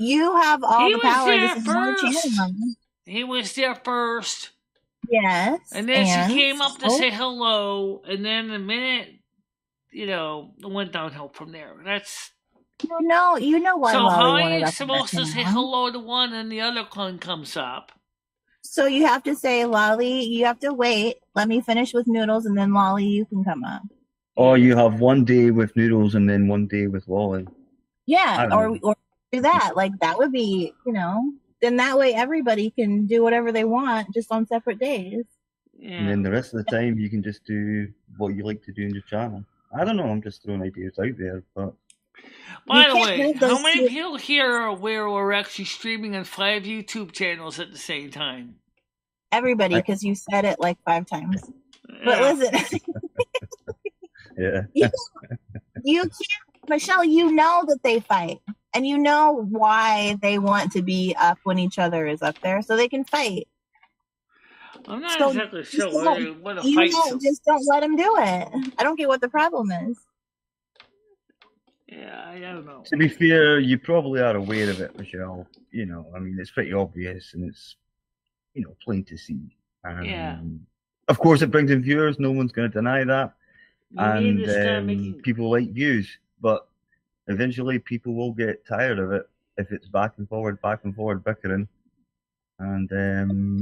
You have all the power. This is your channel. He was there first. Yes. And then she came up to say hello, and then the minute, it went downhill from there. That's you know why. So how are you supposed to say hello to one and the other one comes up? So you have to say, Lolly, you have to wait. Let me finish with Noodles, and then Lolly, you can come up. Or you have one day with Noodles and then one day with Lolly. Yeah, or do that. Like that would be, then that way everybody can do whatever they want just on separate days. Yeah. And then the rest of the time you can just do what you like to do in your channel. I don't know, I'm just throwing ideas out there, but by the way, how many people here are aware we're actually streaming on 5 YouTube channels at the same time? Everybody, because you said it like 5 times. But listen. Yeah. You can't, Michelle, you know that they fight. And you know why they want to be up when each other is up there, so they can fight. I'm not exactly sure what a fight. Just don't let them do it. I don't get what the problem is. Yeah, I don't know. To be fair, you probably are aware of it, Michelle. You know, I mean, it's pretty obvious and it's, you know, plain to see. Yeah. Of course, it brings in viewers. No one's going to deny that. You need And to start making. people like views, but eventually people will get tired of it if it's back and forward bickering. And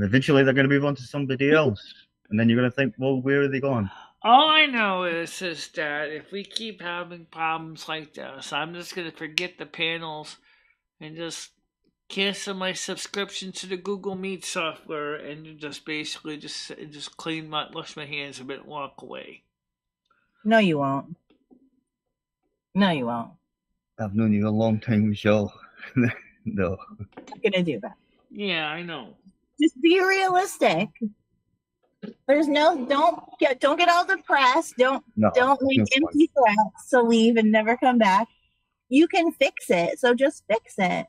eventually they're going to move on to somebody else. And then you're going to think, well, where are they gone? All I know is that if we keep having problems like this, I'm just going to forget the panels and just cancel my subscription to the Google Meet software and just basically just wash my hands a bit and walk away. No, you won't. No, you won't. I've known you a long time, Michelle. No. I'm not gonna do that. Yeah, I know. Just be realistic. There's no don't get all depressed. Don't make empty threats to leave and never come back. You can fix it, so just fix it.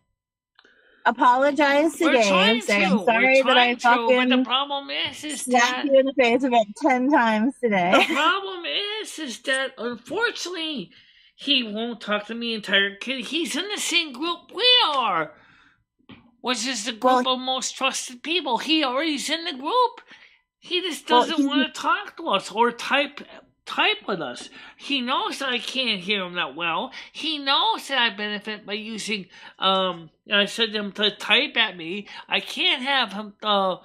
Apologize to Dave. Say I'm sorry that I fucking but the problem is slapped you in the face about 10 times today. The problem is that unfortunately he won't talk to me entire kid. He's in the same group we are, which is the group of most trusted people. He already's in the group. He just doesn't want to talk to us or type with us. He knows that I can't hear him that well. He knows that I benefit by using I said to him to type at me. I can't have him the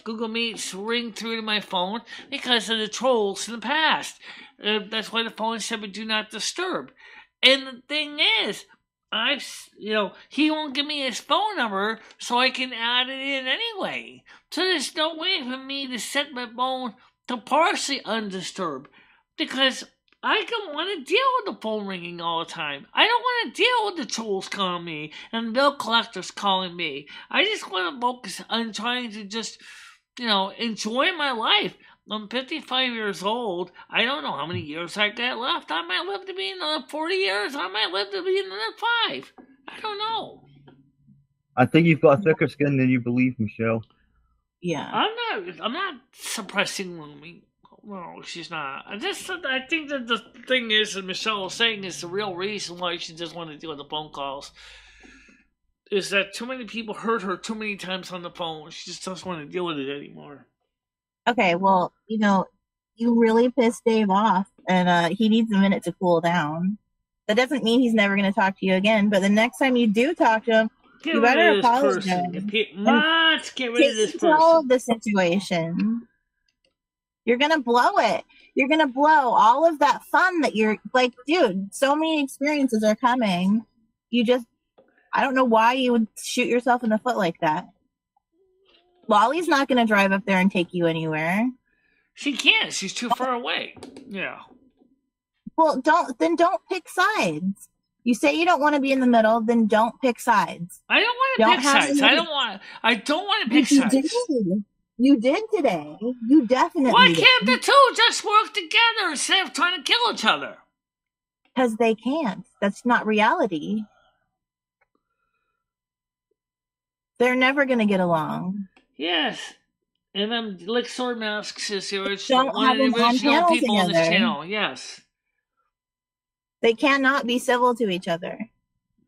Google Meets ring through to my phone because of the trolls in the past. That's why the phone said do not disturb. And the thing is, he won't give me his phone number so I can add it in anyway. So there's no way for me to set my phone to partially undisturbed because I don't want to deal with the phone ringing all the time. I don't want to deal with the trolls calling me and bill collectors calling me. I just want to focus on trying to just, enjoy my life. I'm 55 years old. I don't know how many years I got left. I might live to be another 40 years. I might live to be another 5. I don't know. I think you've got a thicker skin than you believe, Michelle. Yeah. I'm not suppressing Lumi. No, she's not. I think that the thing is, as Michelle was saying, is the real reason why she doesn't want to deal with the phone calls. Is that too many people heard her too many times on the phone. She just doesn't want to deal with it anymore. Okay, well, you really pissed Dave off, and he needs a minute to cool down. That doesn't mean he's never going to talk to you again, but the next time you do talk to him, you better apologize. Let's get rid of this person. Control of the situation. You're going to blow it. You're going to blow all of that fun that you're like, dude, so many experiences are coming. I don't know why you would shoot yourself in the foot like that. Wally's not going to drive up there and take you anywhere. She can't. She's too far away. Yeah. Well, don't pick sides. You say you don't want to be in the middle, then don't pick sides. I don't want to pick sides. I don't want to pick sides. You did today. You definitely did. Why can't the two just work together instead of trying to kill each other? Because they can't. That's not reality. They're never going to get along. Yes. And then like Sword Masks is the original people on this channel. Yes. They cannot be civil to each other.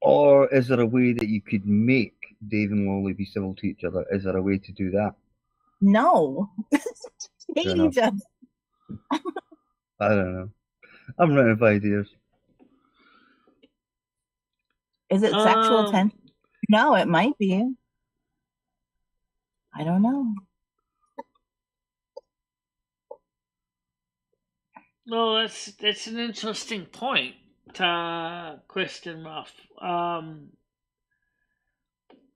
Or is there a way that you could make Dave and Wally be civil to each other? Is there a way to do that? No. Hate each other. I don't know. I'm running out of ideas. Is it sexual tension? No, it might be. I don't know. Well, that's an interesting point, Kristen Ruff.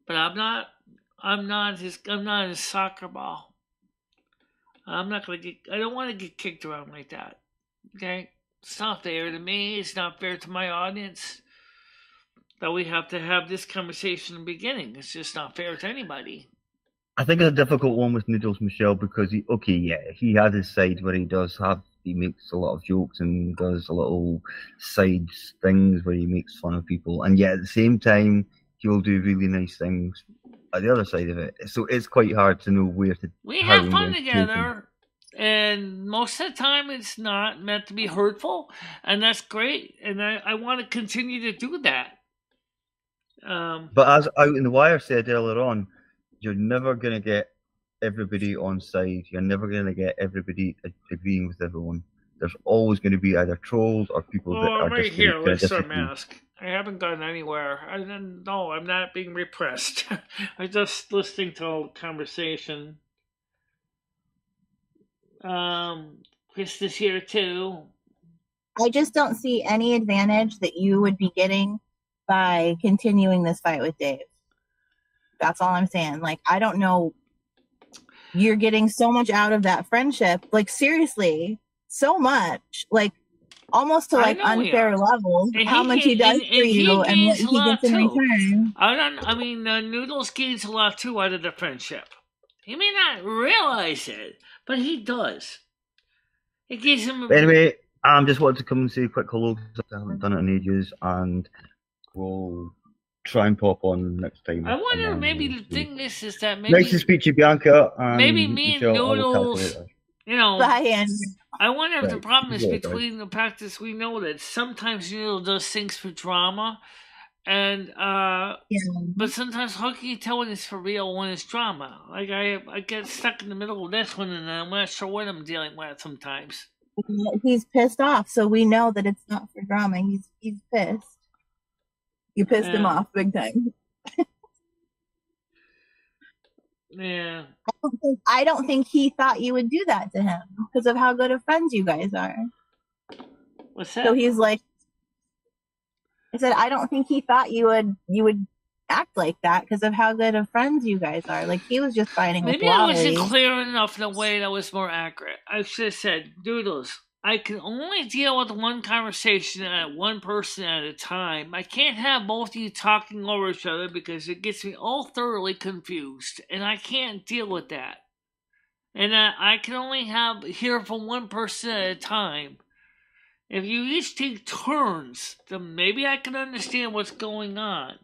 But I'm not his soccer ball. I don't want to get kicked around like that. Okay? It's not fair to me. It's not fair to my audience that we have to have this conversation in the beginning. It's just not fair to anybody. I think it's a difficult one with Noodles, Michelle, because he has his side where he makes a lot of jokes and does a little side things where he makes fun of people, and yet at the same time he'll do really nice things at the other side of it. So it's quite hard to know where to. We have fun together. And most of the time, it's not meant to be hurtful, and that's great. And I want to continue to do that. But as Out in the Wire said earlier on, you're never going to get everybody on side. You're never going to get everybody agreeing with everyone. There's always going to be either trolls or people that I'm are right just here. going to Let's start disagree. NASQ. I haven't gone anywhere. No, I'm not being repressed. I'm just listening to all the conversation. Chris is here too. I just don't see any advantage that you would be getting by continuing this fight with Dave. That's all I'm saying. Like, I don't know. You're getting so much out of that friendship. Like, seriously, so much. Like, almost to like unfair levels. How much he does for you and what he gets in return. Noodles gains a lot too out of the friendship. He may not realize it, but he does. It gives him. Anyway, I just wanted to come and say a quick hello because I haven't done it in ages, and we'll try and pop on next time. I wonder, maybe the thing is that maybe. Nice to speak to you, Bianca. And maybe me and Michelle, Noodles. You know, Bye, I wonder if the problem is between the practice. We know that sometimes Noodle does things for drama, and but sometimes how can you tell when it's for real, when it's drama? Like I get stuck in the middle of this one, and I'm not sure what I'm dealing with sometimes. He's pissed off, so we know that it's not for drama. He's pissed. You pissed him off big time. Yeah. I don't think he thought you would do that to him because of how good of friends you guys are. What's that? So he's like, I said, I don't think he thought you would act like that because of how good of friends you guys are. Like, he was just fighting with Maybe I wasn't clear enough in a way that was more accurate. I should have said, Doodles, I can only deal with one conversation at one person at a time. I can't have both of you talking over each other because it gets me all thoroughly confused, and I can't deal with that. And I can only hear from one person at a time. If you each take turns, then maybe I can understand what's going on.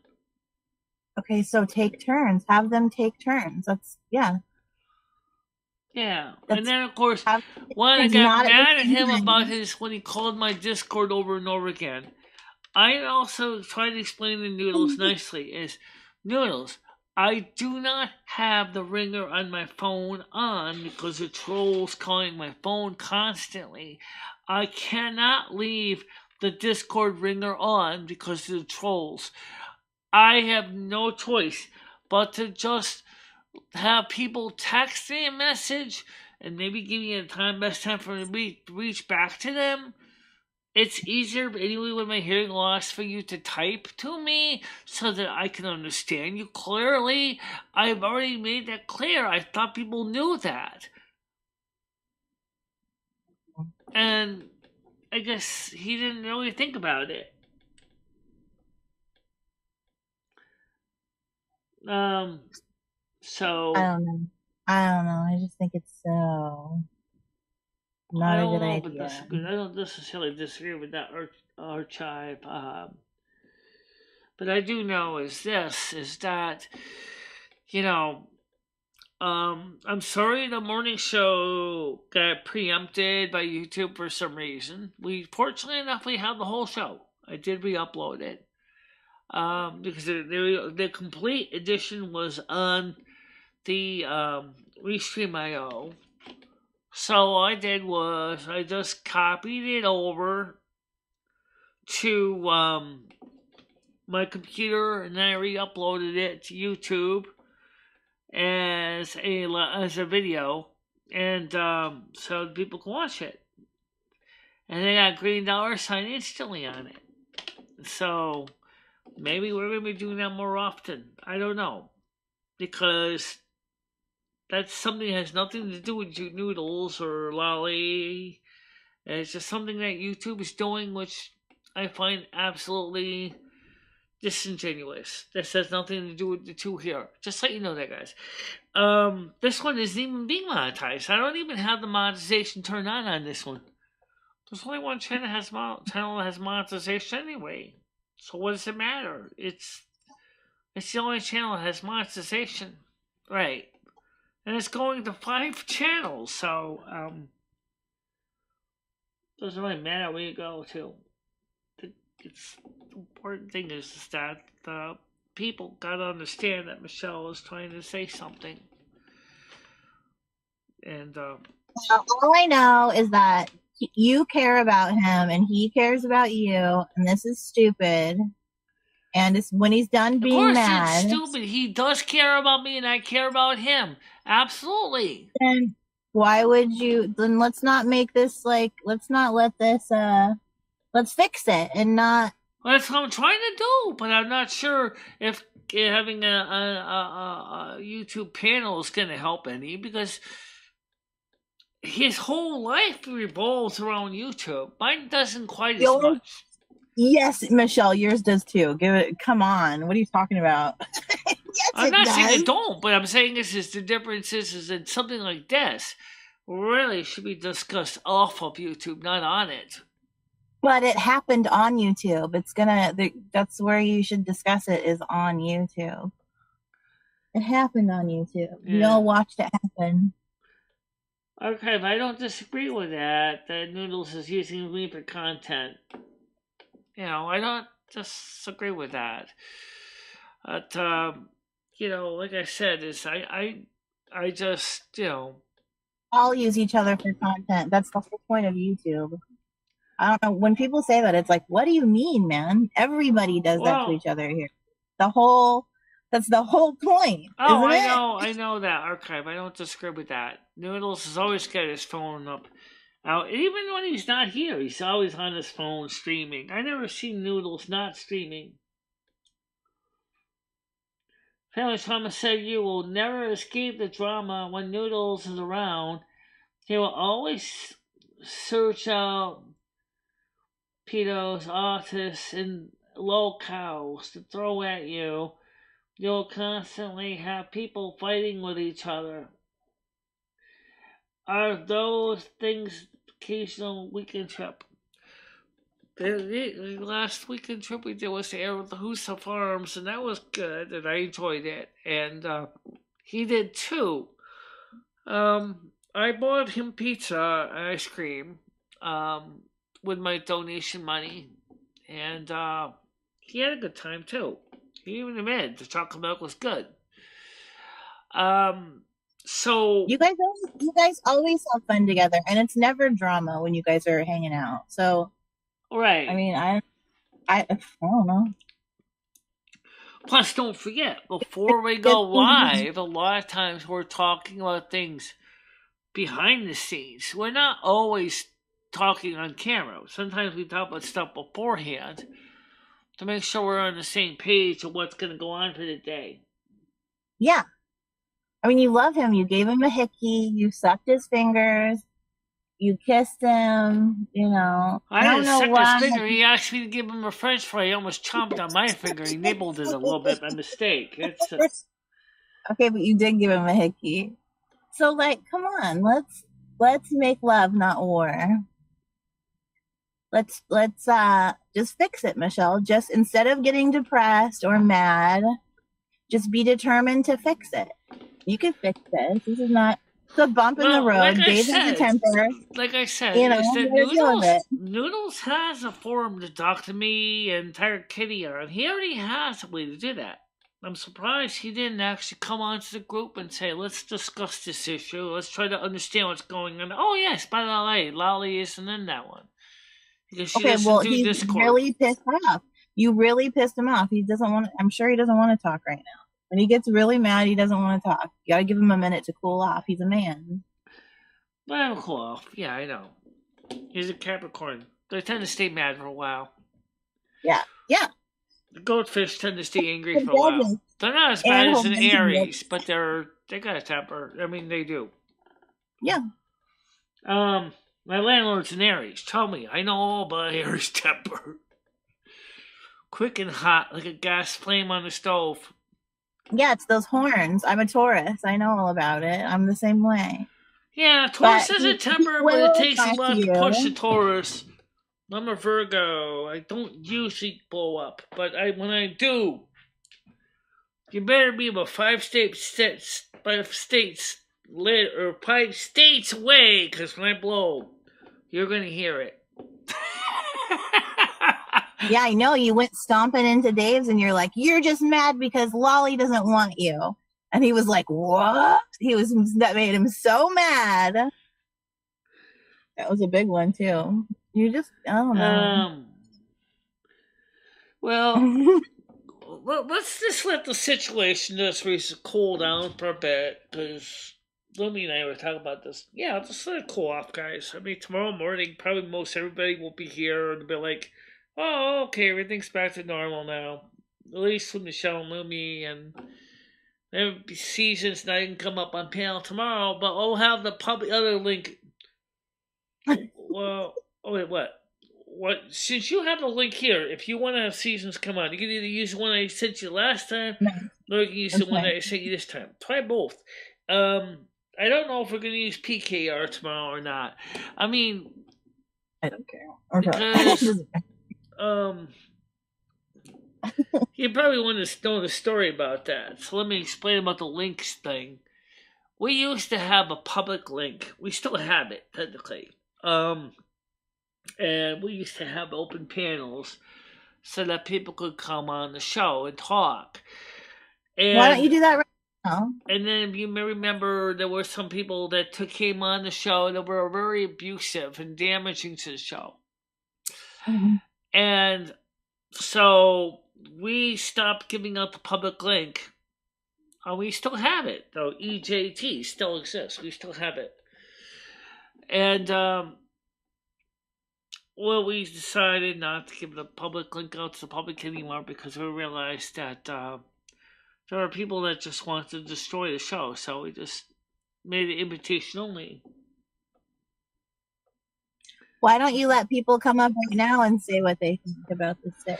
Okay, so take turns. Have them take turns. That's, yeah. Yeah, and then of course, when I got mad at him about when he called my Discord over and over again, I also tried to explain to Noodles nicely is, Noodles, I do not have the ringer on my phone on because the troll's calling my phone constantly. I cannot leave the Discord ringer on because of the trolls. I have no choice but to just have people text me a message and maybe give me best time for me to reach back to them. It's easier anyway with my hearing loss for you to type to me so that I can understand you clearly. I've already made that clear. I thought people knew that. And I guess he didn't really think about it. So I don't know. I just think it's so not a good idea. I don't necessarily disagree with that archive. But I do know is that, you know, I'm sorry the morning show got preempted by YouTube for some reason. Fortunately enough, we have the whole show. I did re-upload it. Because the complete edition was on the Restream.io. So all I did was I just copied it over to my computer, and then I re-uploaded it to YouTube as a video, and so people can watch it. And they got green $sign instantly on it. So maybe we're going to be doing that more often. I don't know. Because that's something that has nothing to do with Noodles or Lolly. It's just something that YouTube is doing, which I find absolutely disingenuous. This has nothing to do with the two here. Just let you know that, guys. This one isn't even being monetized. I don't even have the monetization turned on this one. There's only one channel that has monetization anyway. So what does it matter? It's the only channel that has monetization. Right. and it's going to 5 channels. So doesn't really matter where you go to. It's the important thing is that people gotta understand that Michelle is trying to say something, and Well, all I know is that you care about him and he cares about you, and this is stupid. And it's when he's done of being course mad. it's stupid. He does care about me, and I care about him. Absolutely. Then why would you? Then let's not make this like. Let's not let this. Let's fix it and not. Well, that's what I'm trying to do, but I'm not sure if having a YouTube panel is going to help any, because his whole life revolves around YouTube. Mine doesn't quite as much. Yes, Michelle, yours does too. Give it. Come on, what are you talking about? Yes, I'm not saying does. it don't, but I'm saying this is the difference is that something like this really should be discussed off of YouTube, not on it. But it happened on YouTube. It's gonna. That's where you should discuss it. Is on YouTube. It happened on YouTube. Yeah. We all watched it happen. Okay, but I don't disagree with that. That Noodles is using me for content. You know, I don't disagree with that. But you know, like I said, is I just, you know, All use each other for content. That's the whole point of YouTube. I don't know. When people say that, it's like, what do you mean, man? Everybody does that to each other here. That's the whole point. Oh, isn't I know that, Archive. I don't disagree with that. Noodles has always got his phone up. Now, even when he's not here, he's always on his phone streaming. I never seen Noodles not streaming. Family Thomas said you will never escape the drama when Noodles is around. He will always search out pedos, autists, and locals to throw at you. You'll constantly have people fighting with each other. Are those things occasional weekend trip? The last weekend trip we did was to Arethusa Farms, and that was good, and I enjoyed it. And he did too. I bought him pizza and ice cream with my donation money, and he had a good time too. He even admitted the chocolate milk was good. So you guys always have fun together, and it's never drama when you guys are hanging out. So, right. I mean, I don't know. Plus, don't forget, before we go live, a lot of times we're talking about things behind the scenes. We're not always talking on camera. Sometimes we talk about stuff beforehand to make sure we're on the same page of what's going to go on for the day. Yeah. I mean, you love him. You gave him a hickey. You sucked his fingers. You kissed him. You know. I didn't suck his finger. He asked me to give him a French fry. He almost chomped on my finger. He nibbled it a little bit by mistake. It's okay, but you did give him a hickey. So, like, come on. Let's make love, not war. Let's just fix it, Michelle. Just instead of getting depressed or mad, just be determined to fix it. You can fix this. This is not a bump in the road. Dave has a temper. Like I said, you know, Noodles has a forum to talk to me and Tiger Kitty on. He already has a way to do that. I'm surprised he didn't actually come onto the group and say, let's discuss this issue. Let's try to understand what's going on. Oh, yes, by the way, Lolly isn't in that one. Because she doesn't do he's Discord. Really pissed off. You really pissed him off. He doesn't want. I'm sure he doesn't want to talk right now. When he gets really mad, he doesn't want to talk. You gotta give him a minute to cool off. He's a man. Let him cool off. Yeah, I know. He's a Capricorn. They tend to stay mad for a while. Yeah. The goldfish tend to stay angry for a while. They're not as bad as an Aries, but they got a temper. I mean, they do. Yeah. My landlord's an Aries. Tell me, I know all about Aries temper. Quick and hot, like a gas flame on the stove. Yeah, it's those horns. I'm a Taurus. I know all about it. I'm the same way. Yeah, Taurus has a temper, but it takes a lot to push the Taurus. I'm a Virgo. I don't usually blow up, but when I do, you better be about 5 states or probably states away, because when I blow, you're going to hear it. Yeah, I know. You went stomping into Dave's and you're like, you're just mad because Lolly doesn't want you. And he was like, what? That made him so mad. That was a big one, too. You just, I don't know. Well, let's just let the situation just cool down for a bit, because Lumi and I were talking about this. Yeah, just let it cool off, guys. I mean, tomorrow morning, probably most everybody will be here and be like, oh, okay, everything's back to normal now. At least with Michelle and Lumi, and maybe Seasons Night can come up on panel tomorrow, but we'll have the public other link. Well, oh wait, what? What? Since you have the link here, if you want to have Seasons come on, you can either use the one I sent you last time, or you can use the one that I sent you this time. Try both. I don't know if we're going to use PKR tomorrow or not. I mean, I don't care. Okay. Because, you probably want to know the story about that. So let me explain about the links thing. We used to have a public link. We still have it, technically. And we used to have open panels so that people could come on the show and talk. And, why don't you do that right now? And then you may remember there were some people that came on the show that were very abusive and damaging to the show. Mm-hmm. And so we stopped giving out the public link. We still have it, though. EJT still exists. We still have it. And, well, we decided not to give the public link out to the public anymore because we realized that there are people that just want to destroy the show. So we just made it invitation only. Why don't you let people come up right now and say what they think about the stick?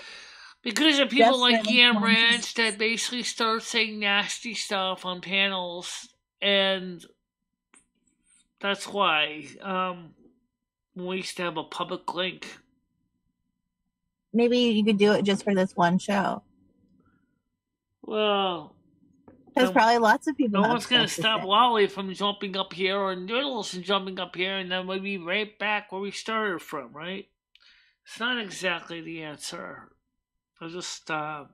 Because of people like Yam Ranch that basically start saying nasty stuff on panels, and that's why we used to have a public link. Maybe you could do it just for this one show. Well, there's probably lots of people. No one's going to stop Lolly from jumping up here or Noodles from jumping up here, and then we'll be right back where we started from, right? It's not exactly the answer. I just kind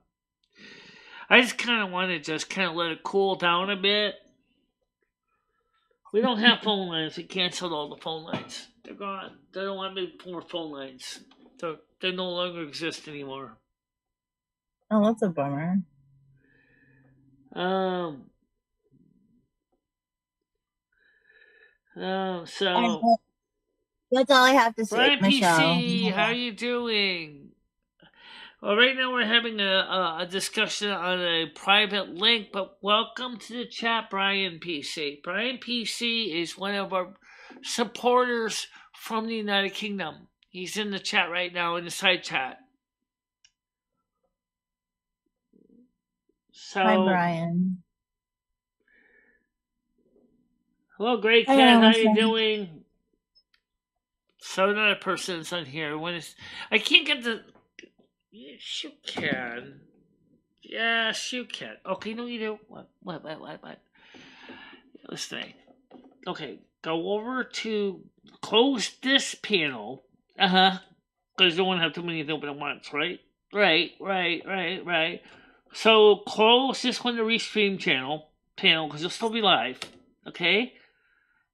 of want to just kind of let it cool down a bit. We don't have phone lines. We canceled all the phone lines. They're gone. They don't want me more phone lines. They no longer exist anymore. Oh, that's a bummer. So that's all I have to say, Brian Michelle. PC, how are you doing? Well, right now we're having a discussion on a private link, but welcome to the chat, Brian PC. Brian PC is one of our supporters from the United Kingdom. He's in the chat right now, in the side chat. So, hi, Brian. Hello, Great Cat. How you doing? So another person's on here. I can't get the... Yes, you can. Yes, you can. Okay, no, you do. What? Let's see. Okay, go over to... Close this panel. Because you don't want to have too many open at once, right? Right. So close this one to Restream panel, because you'll still be live. Okay?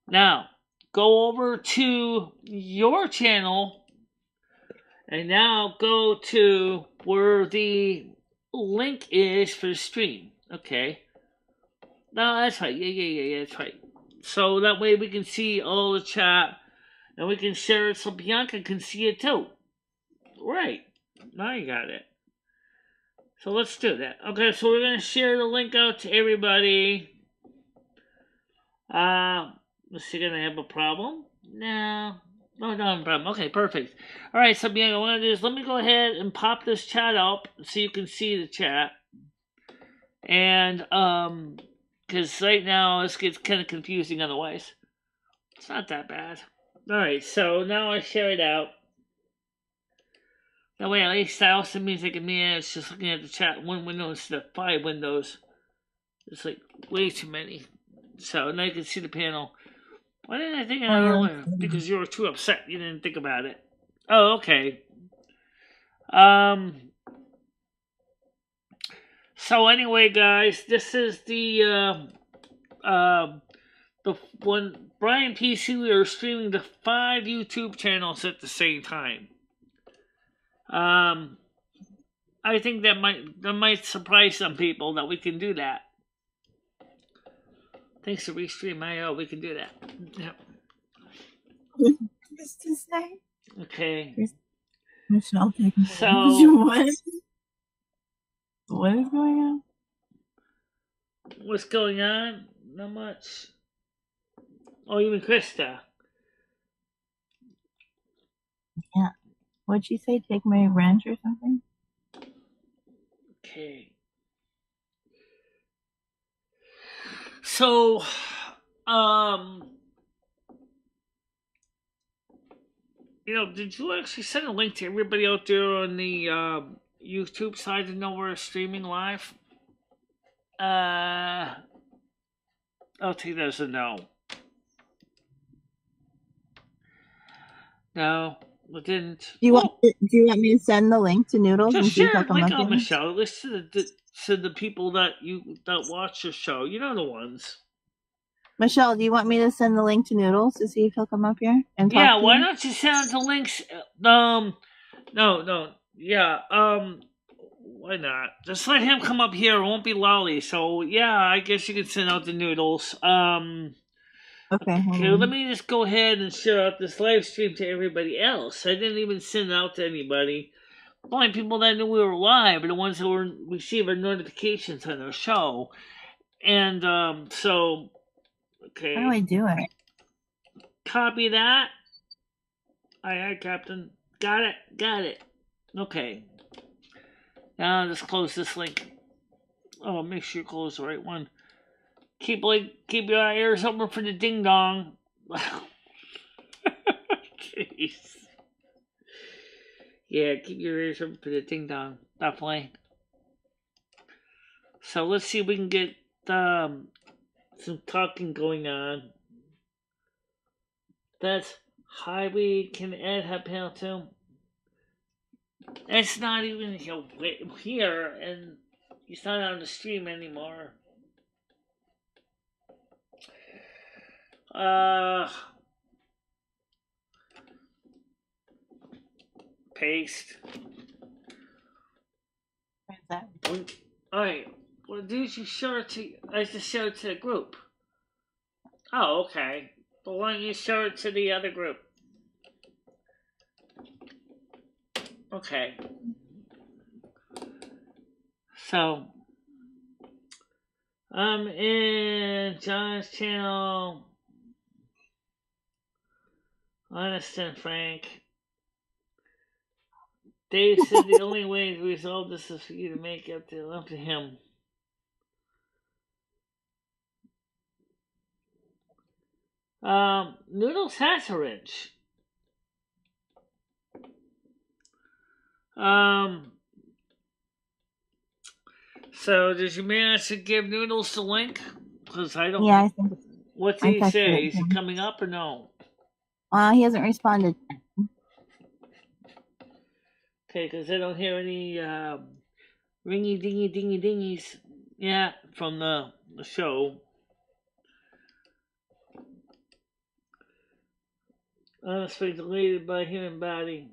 Now, go over to your channel, and now go to where the link is for the stream. Okay? No, that's right. Yeah, that's right. So that way we can see all the chat, and we can share it so Bianca can see it too. Right. Now you got it. So let's do that. Okay, so we're going to share the link out to everybody. Is she going to have a problem? No, not a problem. Okay, perfect. All right, so Bianca, what I'm going to do is let me go ahead and pop this chat up so you can see the chat. And, because right now this gets kind of confusing otherwise. It's not that bad. All right, so now I share it out. That way, at least that also means I can manage just looking at the chat one window instead of 5 windows. It's like way too many. So now you can see the panel. Why didn't I think of Oh, that yeah. earlier? Because you were too upset. You didn't think about it. Oh, okay. So anyway, guys, this is the when Brian PC we are streaming the 5 YouTube channels at the same time. I think that might surprise some people that we can do that. Thanks to Restream.io, we can do that. Yep. Just to say. Okay. Michelle taking So what is going on? What's going on? Not much. Oh, you mean Krista? Yeah. What'd she say? Take my wrench or something? Okay. So, did you actually send a link to everybody out there on the YouTube side to know we're streaming live? I'll take that as a no. No, I didn't. Do you want me to send the link to Noodles and Just see if share he'll it, come link up on here? Michelle. Listen to the people that watch the show. You know the ones. Michelle, do you want me to send the link to Noodles to see if he'll come up here and talk Yeah, to why you? don't you send the links? No, yeah, why not? Just let him come up here. It won't be lolly. So yeah, I guess you can send out the Noodles. Okay. Okay, let me just go ahead and share out this live stream to everybody else. I didn't even send it out to anybody. The only people that knew we were live are the ones that were receiving notifications on our show. And so, okay. How do I do it? Copy that. Aye, Captain. Got it. Okay. Now just close this link. Oh, make sure you close the right one. Keep your ears open for the ding dong. Jeez. Yeah, keep your ears open for the ding dong. Definitely. So let's see if we can get some talking going on. That's how we can add Hub Panel 2. It's not even here, and he's not on the stream anymore. Paste. Where's that? Alright. Well, did you share it to? I just share it to the group. Oh, okay. But why don't you share it to the other group? Okay. So, I'm in John's channel. Honest and frank. Dave said the only way to resolve this is for you to make up to him. Noodles has a wrench. So did you manage to give Noodles the link? Because I don't. Yeah, I think. What I did he texted say? it Is to he him. coming up or no? He hasn't responded. Okay, because I don't hear any ringy dingy dingy dingies. Yeah, from the show. Honestly, deleted by human body.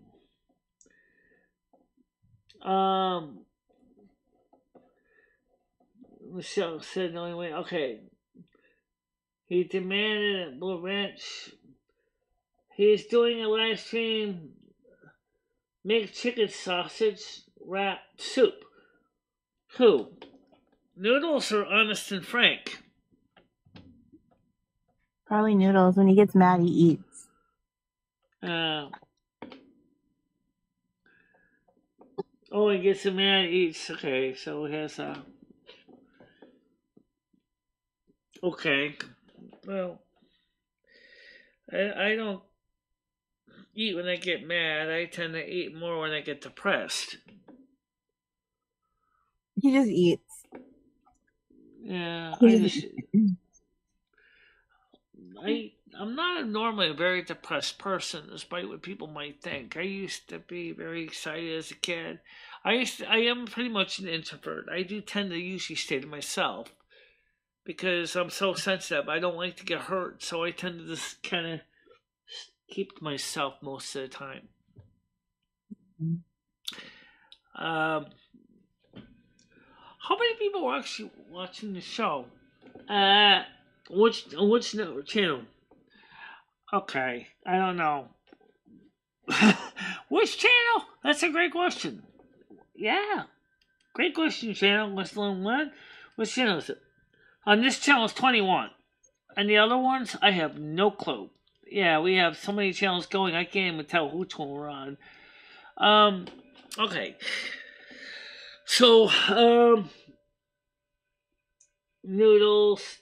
Michelle said the only way. Okay. He demanded a blue wrench. He is doing a live stream. Make chicken sausage wrap soup. Who? Noodles or Honest and Frank? Probably Noodles. When he gets mad, he eats. Oh, he gets him mad, eats. Okay, so he has okay. Well, I don't eat when I get mad. I tend to eat more when I get depressed. He just eats. Yeah, I'm not normally a very depressed person, despite what people might think. I used to be very excited as a kid. I am pretty much an introvert. I do tend to usually stay to myself because I'm so sensitive. I don't like to get hurt, so I tend to just kind of keep to myself most of the time. How many people are actually watching the show? Which channel? Okay, I don't know. Which channel? That's a great question. Yeah, great question, channel. What's what? What channel is it? On this channel is 21, and the other ones I have no clue. Yeah, we have so many channels going. I can't even tell which one we're on. Okay. So, Noodles.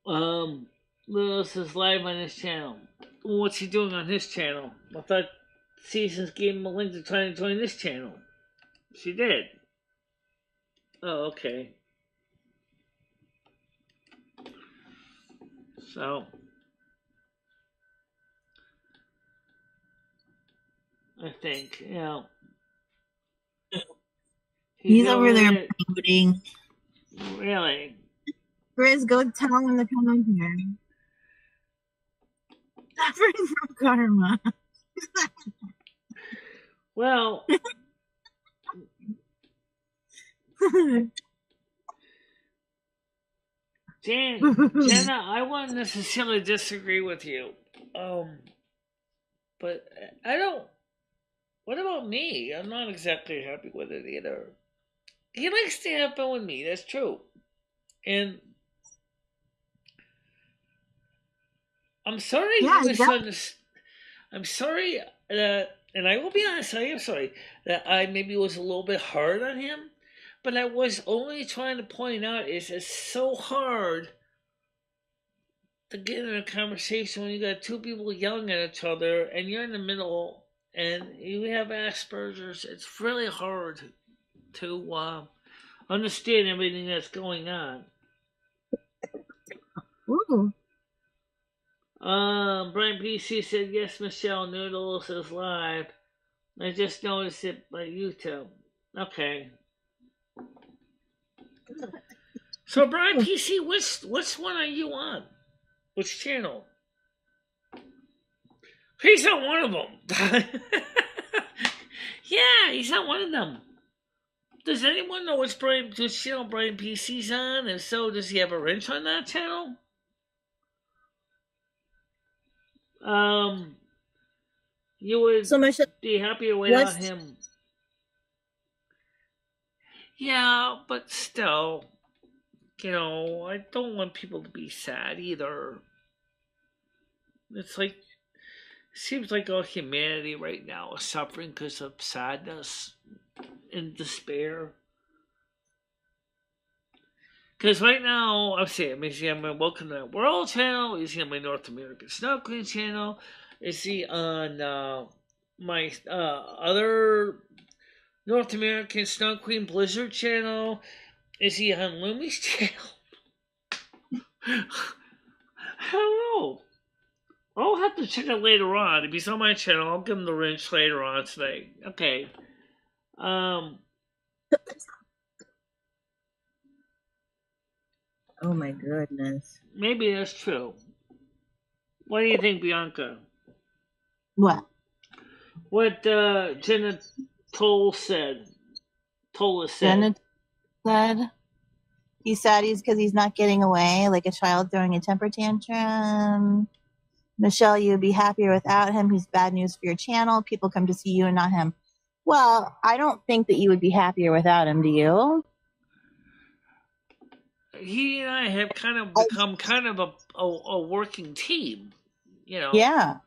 Noodles is live on his channel. What's he doing on his channel? I thought Seasons gave him a link to try and join this channel. She did. Oh, okay. So, I think, He's over there voting. Really? Grizz, go tell him to come in here. Suffering from karma. Well, Jenna, I wouldn't necessarily disagree with you. But I don't. What about me? I'm not exactly happy with it either. He likes to have fun with me. That's true, and I'm sorry you misunderstood. I'm sorry that, and I will be honest, I am sorry that I maybe was a little bit hard on him, but I was only trying to point out it's so hard to get in a conversation when you got two people yelling at each other and you're in the middle and you have Asperger's. It's really hard to understand everything that's going on. Ooh. Brian PC said, yes, Michelle Noodles is live. I just noticed it by YouTube. Okay. So, Brian PC, which one are you on? Which channel? He's on one of them. Yeah, he's on one of them. Does anyone know which channel Brian PC's on? If so, does he have a wrench on that channel? You would be happier without him. Yeah, but still, I don't want people to be sad either. It's like, seems like all humanity right now is suffering because of sadness and despair. Because right now, I'm my Welcome to the World channel. Is he on my North American Snow Queen channel? Is he on my other North American Snow Queen Blizzard channel? Is he on Lumi's channel? I don't know. I'll have to check it later on. If he's on my channel, I'll give him the wrench later on today. Okay. Oh my goodness. Maybe that's true. What do you think, Bianca? What? What Jenna Toll said. Jenna said he's sad because he's not getting away like a child throwing a temper tantrum. Michelle, you'd be happier without him. He's bad news for your channel. People come to see you and not him. Well, I don't think that you would be happier without him, do you? He and I have kind of become kind of a working team, Yeah.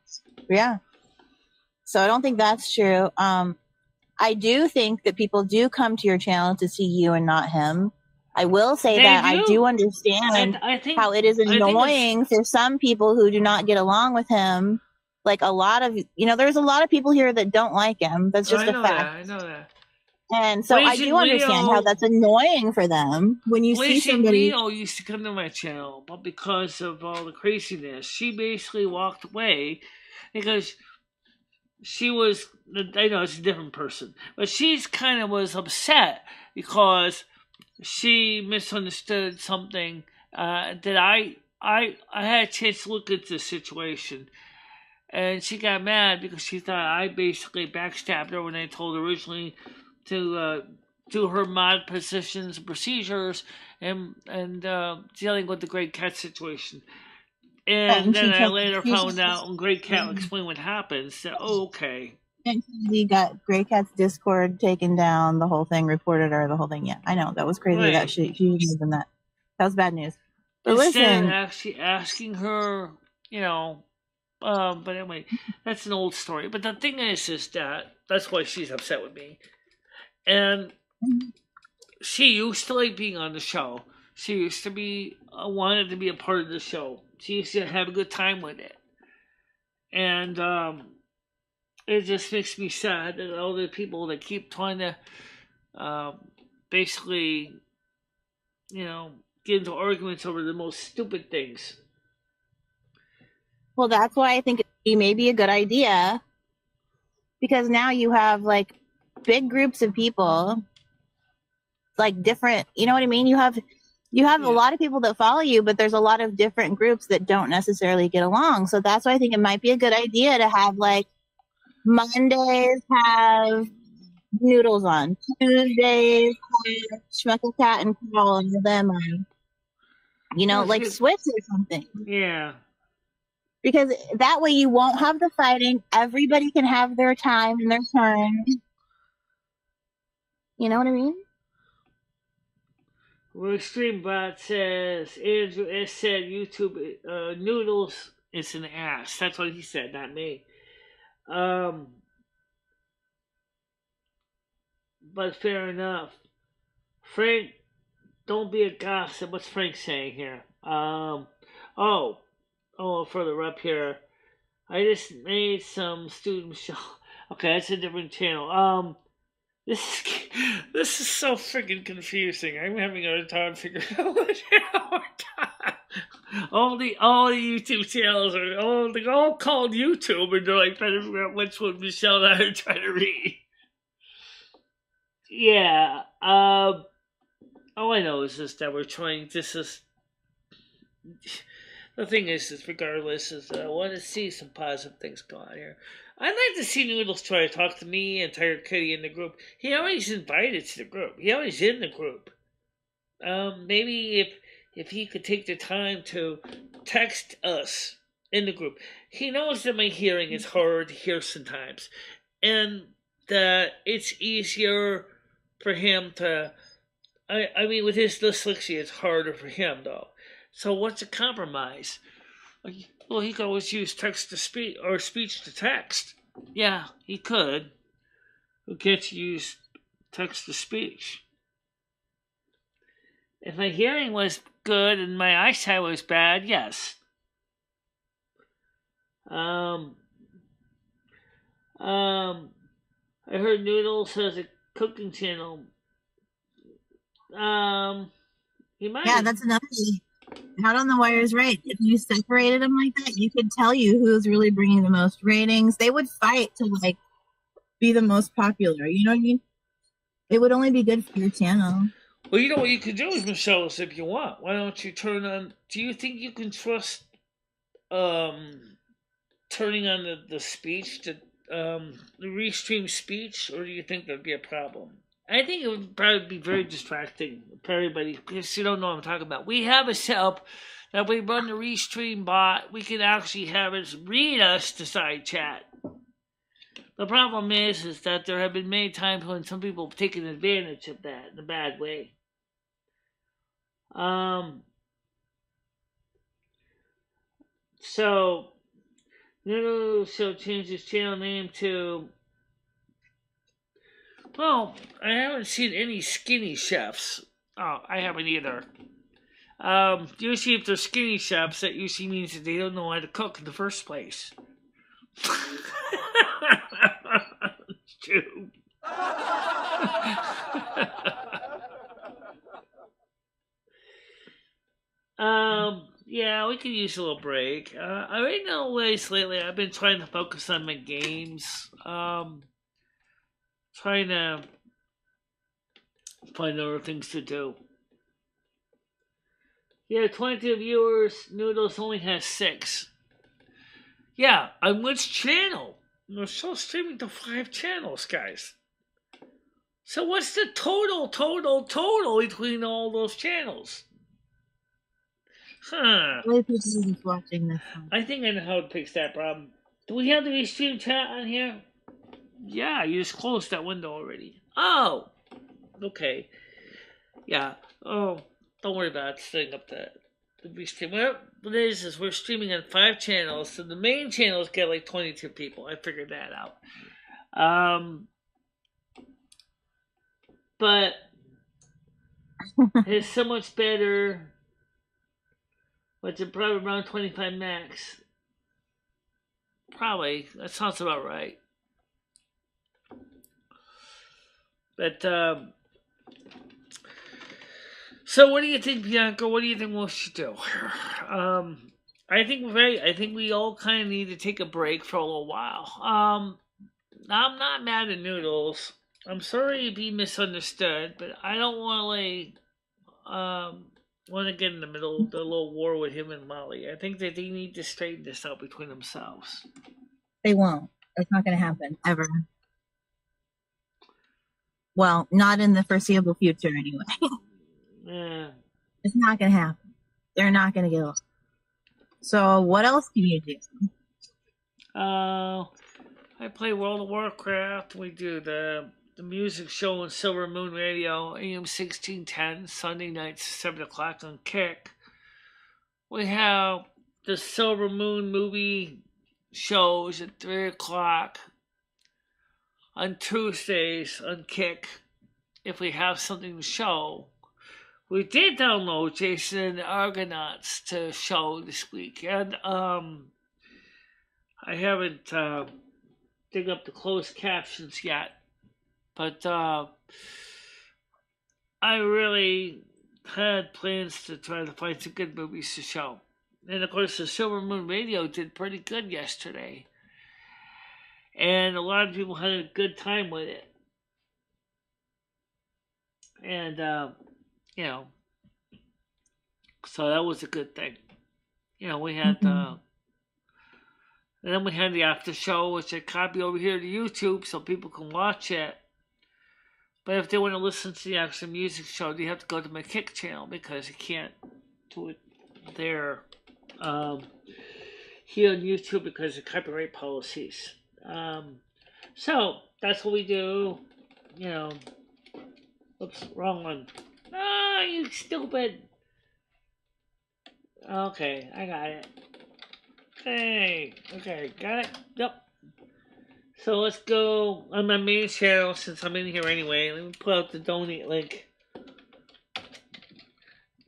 So I don't think that's true. I do think that people do come to your channel to see you and not him. I will say that I do understand how it is annoying for some people who do not get along with him. Like a lot of, there's a lot of people here that don't like him. That's just a fact. I know that. And so I Blazing do understand how Leo- that's annoying for them when you see Blazing somebody. Leo used to come to my channel, but because of all the craziness, she basically walked away because she was, I know it's a different person, but she's kind of was upset because she misunderstood something that I had a chance to look at the situation, and she got mad because she thought I basically backstabbed her when I told her originally to do her mod positions and procedures and dealing with the Great Cat situation. And then I later found out when Great Cat explained what happened. So, okay. And he got Grey Cat's Discord taken down, the whole thing, reported her, the whole thing. Yeah, I know. That was crazy Right. that she did that. That was bad news. But Instead of listen, actually asking her, but anyway, that's an old story. But the thing is that's why she's upset with me. And she used to like being on the show. She used to be wanted to be a part of the show. She used to have a good time with it. And it just makes me sad that all the people that keep trying to basically, get into arguments over the most stupid things. well, that's why I think it may be a good idea, because now you have like big groups of people, like different, you know what I mean? You have a lot of people that follow you, but there's a lot of different groups that don't necessarily get along. So that's why I think it might be a good idea to have like Mondays have Noodles on, Tuesdays have Schmuckle Cat and Carl and them on. Like switch or something. Yeah. Because that way you won't have the fighting. Everybody can have their time and their turn. You know what I mean? Streambot says Andrew S said YouTube Noodles is an ass. That's what he said, not me. But fair enough. Frank, don't be a gossip. What's Frank saying here? Further up here. I just made some student show. Okay, that's a different channel. This is so freaking confusing. I'm having a hard time figuring out what channel. All the YouTube channels they're all called YouTube, and they're like trying to figure out which one Michelle and I are trying to read. Yeah. All I know is just that we're trying. The thing is regardless, I want to see some positive things go on here. I'd like to see Noodles try to talk to me and Tiger Kitty in the group. He always invited to the group. He always in the group. Maybe if he could take the time to text us in the group. He knows that my hearing is hard to hear sometimes, and that it's easier for him to. I mean, with his dyslexia, it's harder for him though. So what's a compromise? Well, he could always use text to speech or speech to text. Yeah, he could. Who can't use text to speech? If my hearing was good and my eyesight was bad, yes. I heard Noodles has a cooking channel. He might. Yeah, that's another thing. Out on the Wire is right. If you separated them like that, you could tell you who's really bringing the most ratings. They would fight to like be the most popular. You know what I mean? It would only be good for your channel. Well, you know what you could do is, Michelle, if you want. Why don't you turn on? Do you think you can trust turning on the speech to the restream speech, or do you think that'd be a problem? I think it would probably be very distracting for everybody because you don't know what I'm talking about. We have a setup that we run the restream bot. We can actually have it read us to side chat. The problem is that there have been many times when some people have taken advantage of that in a bad way. So Noodle shall change his channel name to. Well, I haven't seen any skinny chefs. Oh, I haven't either. Usually if they're skinny chefs, that usually means that they don't know how to cook in the first place. It's true. Yeah, we could use a little break. I right now, lately, I've been trying to focus on my games. Trying to find other things to do. Yeah, 22 viewers. Noodles only has 6. Yeah, on which channel? We're still streaming to 5 channels, guys. So what's the total between all those channels? Huh. Why people are just watching this one? I think I know how to fix that problem. Do we have the restream chat on here? Yeah, you just closed that window already. Oh! Okay. Yeah. Oh, don't worry about it. Setting up the restream. What it is we're streaming on 5 channels, so the main channels get like 22 people. I figured that out. But it's so much better. But it's probably around 25 max. Probably. That sounds about right. But, so what do you think, Bianca? What do you think we should do? I think we all kind of need to take a break for a little while. I'm not mad at Noodles. I'm sorry to be misunderstood, but I don't want to get in the middle of the little war with him and Molly. I think that they need to straighten this out between themselves. They won't. It's not going to happen ever. Well, not in the foreseeable future, anyway. Yeah. It's not going to happen. They're not going to get along. So, what else can you do? I play World of Warcraft. We do the music show on Silver Moon Radio, AM 1610, Sunday nights, 7 o'clock on Kick. We have the Silver Moon movie shows at 3 o'clock on Tuesdays on Kick. If we have something to show. We did download Jason and the Argonauts to show this week, and I haven't dig up the closed captions yet, but I really had plans to try to find some good movies to show. And of course, the Silver Moon Radio did pretty good yesterday, and a lot of people had a good time with it. And so that was a good thing. We had and then we had the after show, which I copy over here to YouTube so people can watch it. But if they want to listen to the actual music show, they have to go to my Kick channel because you can't do it there here on YouTube because of copyright policies. So that's what we do. Oops, wrong one. Ah, you stupid. Okay, I got it. Okay, got it? Yep. So let's go on my main channel since I'm in here anyway. Let me pull out the donate link.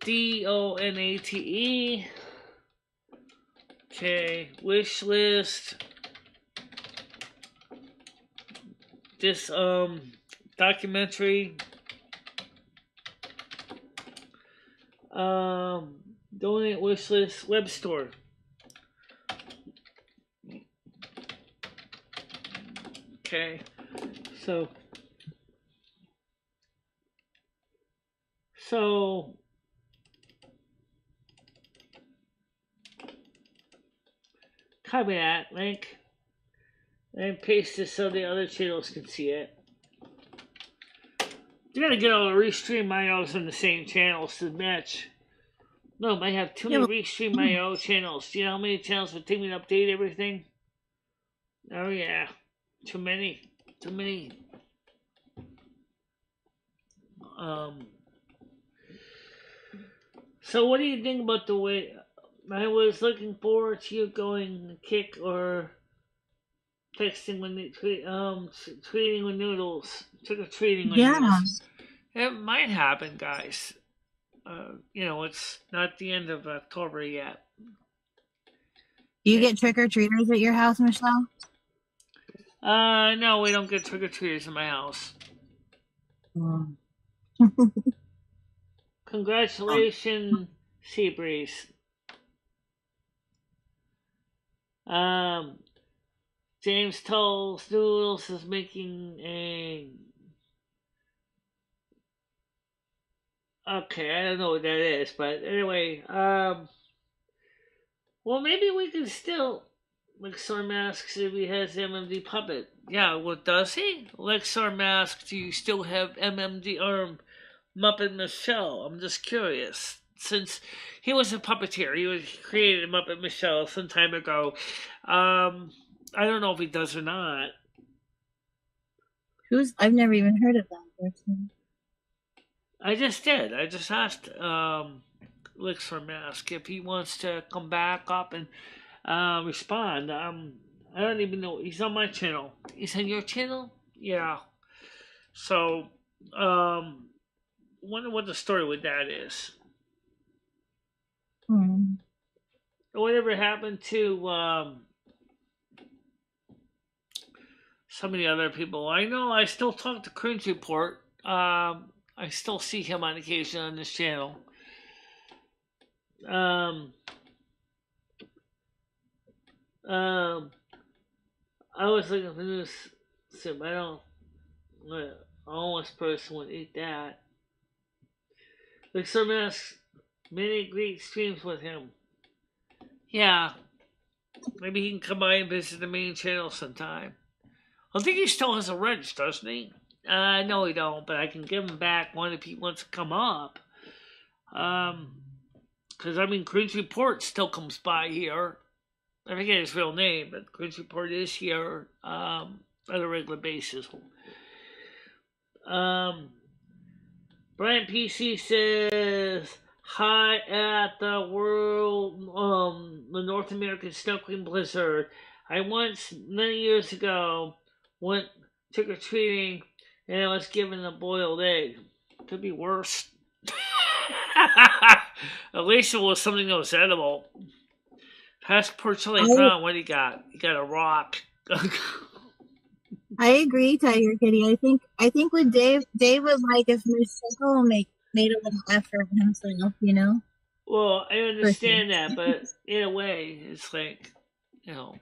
DONATE. Okay, wish list. This documentary. Donate wish list web store. Okay, so copy that link and paste it so the other channels can see it. You gotta get all the restream IOs on the same channels to match. No, I have too many restream IO channels. Do you know how many channels would take me to update everything? Oh yeah. Too many. So what do you think about the way I was looking forward to you going Kick or texting when they tweeting with Noodles, trick-or-treating with Noodles? It might happen, guys. It's not the end of October yet. Do you get trick-or-treaters at your house, Michelle? No, we don't get trick-or-treaters in my house. Mm. Congratulations, Seabreeze. James Toll's Noodles is making a. Okay, I don't know what that is, but anyway, well, maybe we can still. Lexar Mask said he has MMD Puppet. Yeah, well, does he? Lexar Mask, do you still have MMD or Muppet Michelle? I'm just curious. Since he was a puppeteer, he created Muppet Michelle some time ago. I don't know if he does or not. I've never even heard of that person. I just did. I just asked Lexar Mask if he wants to come back up and respond. I don't even know. He's on my channel. He's on your channel? Yeah. So, wonder what the story with that is. Whatever happened to so many other people? I know I still talk to Cringe Report. I still see him on occasion on this channel. I was looking for this. I don't. A homeless person would eat that. Like some asks, many great streams with him. Yeah, maybe he can come by and visit the main channel sometime. I think he still has a wrench, doesn't he? No, he don't. But I can give him back one if he wants to come up. Because I mean, Cringe Report still comes by here. I forget his real name, but Cringe Report is here on a regular basis. Brian PC says, hi at the the North American Snow Queen Blizzard. I once, many years ago, went trick-or-treating and I was given a boiled egg. Could be worse. At least it was something that was edible. Passport Chili Brown, what do you got? You got a rock. I agree, Tiger Kitty. I think with Dave would like if Michelle made a little effort himself, you know? Well, I understand that, but in a way, it's like, you know.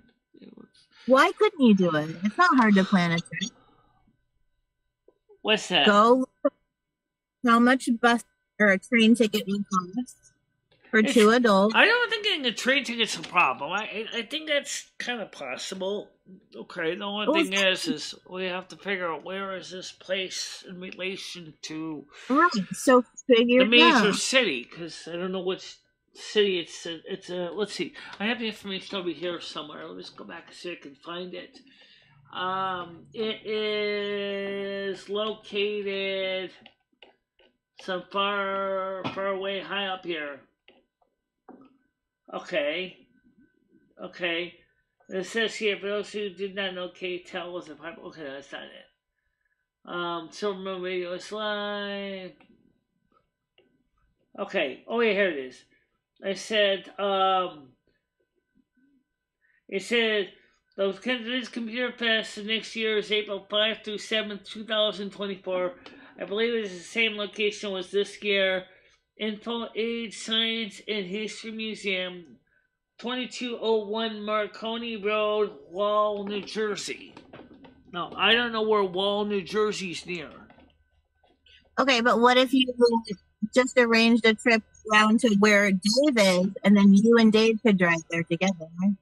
Why couldn't you do it? It's not hard to plan a trip. What's that? Go how much bus or a train ticket would cost for two adults. I don't think getting a train ticket's a problem. I think that's kind of possible. Okay, the only thing is we have to figure out where is this place in relation to so figure the major city, because I don't know which city it's let's see. I have the information over here somewhere. Let me just go back and see if I can find it. It is located some far away, high up here. Okay. It says here, for those who did not know, KTEL was a pipe. Okay, that's not it. Silverman Radio is live. Okay. Oh, yeah, here it is. I said, it said, this Computer Fest next year is April 5 through 7th, 2024. I believe it is the same location as this year. Info Age Science and History Museum, 2201 Marconi Road, Wall, New Jersey. Now, I don't know where Wall, New Jersey's near. Okay, but what if you just arranged a trip down to where Dave is, and then you and Dave could drive there together, right?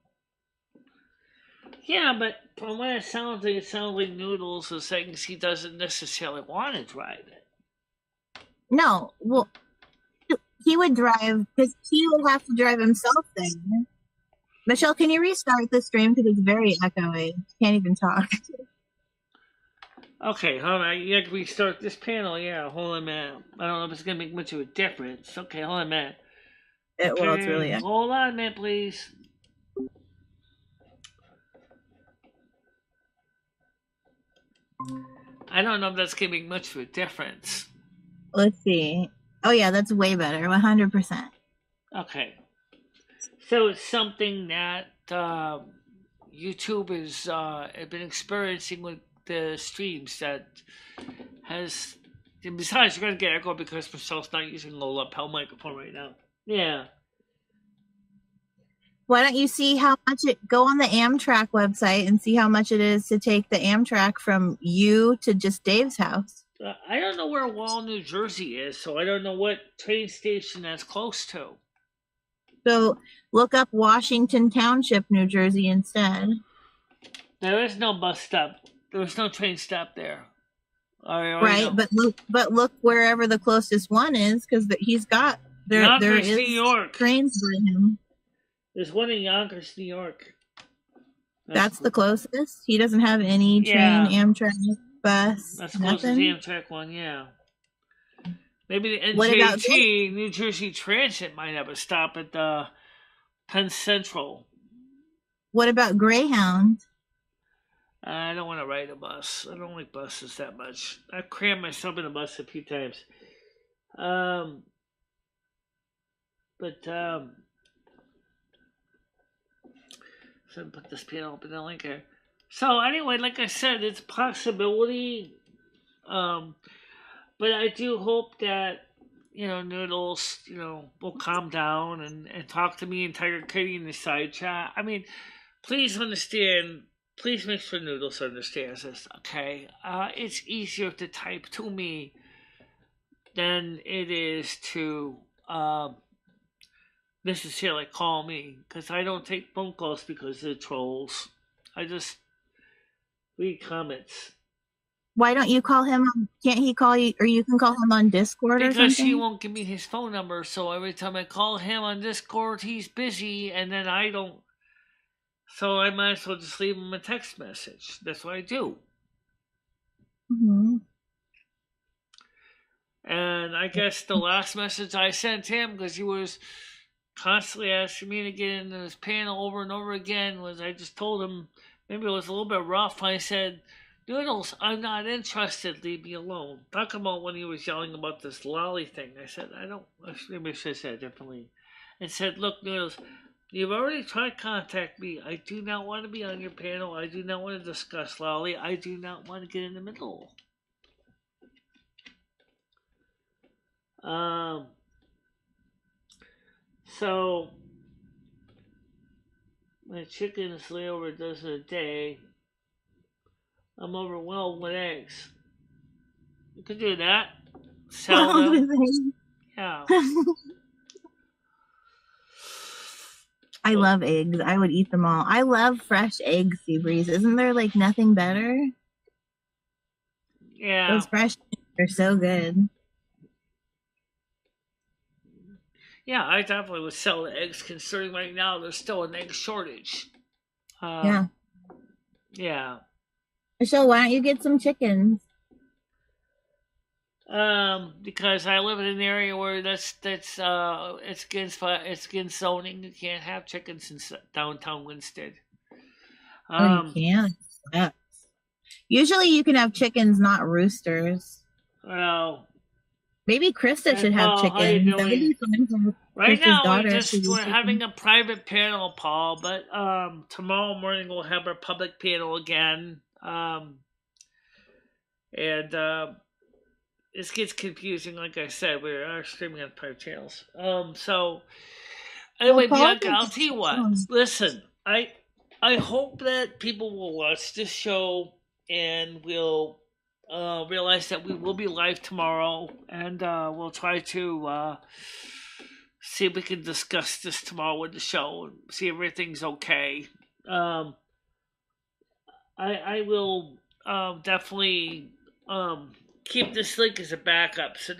Yeah, but from what it sounds like Noodles is saying he doesn't necessarily want to drive it. No, well, he would drive, because he would have to drive himself there. Michelle, can you restart the stream, because it's very echoey. Can't even talk. Okay, hold on. You have to restart this panel. Yeah, hold on a minute. I don't know if it's going to make much of a difference. Okay, hold on a minute. Well, it's really echoey. Hold on a minute, please. I don't know if that's going to make much of a difference. Let's see. Oh, yeah, that's way better. 100%. Okay. So it's something that YouTube has been experiencing with the streams that has And besides, you're going to get echo because Michelle's not using a low lapel microphone right now. Yeah. Why don't you see how much go on the Amtrak website and see how much it is to take the Amtrak from you to just Dave's house? I don't know where Wall, New Jersey is, so I don't know what train station that's close to. So look up Washington Township, New Jersey instead. There is no bus stop. There's no train stop there. Right, but look wherever the closest one is, because he's got there is New York. Trains by him. There's one in Yonkers, New York. That's the closest. He doesn't have any train, Amtrak, bus. That's the closest nothing? Amtrak one, yeah. Maybe the NJT, New Jersey Transit, might have a stop at Penn Central. What about Greyhound? I don't want to ride a bus. I don't like buses that much. I've crammed myself in a bus a few times. So put this panel up in the link here. So anyway, like I said, it's a possibility. But I do hope that, Noodles, will calm down and talk to me and Tiger Kitty in the side chat. I mean, please understand. Please make sure Noodles understands this, okay? It's easier to type to me than it is to necessarily call me, because I don't take phone calls because they're trolls. I just read comments. Why don't you call him? Can't he call you, or you can call him on Discord or something? Because he won't give me his phone number, so every time I call him on Discord, he's busy, and then I don't. So I might as well just leave him a text message. That's what I do. Mm-hmm. And I guess the last message I sent him, because he was constantly asking me to get into his panel over and over again, was I just told him, maybe it was a little bit rough. I said, Noodles, I'm not interested. Leave me alone. Talk about when he was yelling about this lolly thing. I said, maybe I should have said it differently. And said, look, Noodles, you've already tried to contact me. I do not want to be on your panel. I do not want to discuss lolly. I do not want to get in the middle. So my chickens lay over a dozen a day. I'm overwhelmed with eggs. You could do that. Sell them. Yeah. I love eggs. I would eat them all. I love fresh eggs, Seabreeze. Isn't there like nothing better? Yeah. Those fresh eggs are so good. Yeah, I definitely would sell the eggs, considering right now there's still an egg shortage. Yeah. Yeah. Michelle, why don't you get some chickens? Because I live in an area where it's against zoning. You can't have chickens in downtown Winston. You can't. Yeah. Usually, you can have chickens, not roosters. Well, maybe Krista should have chickens. Right now, we're having a private panel, Paul. But tomorrow morning we'll have our public panel again. This gets confusing. Like I said, we are streaming on 5 channels. So anyway, Bianca, I'll tell you what. Listen, I hope that people will watch this show and will realize that we will be live tomorrow, and we'll try to see if we can discuss this tomorrow with the show and see if everything's okay. I will definitely keep this link as a backup, so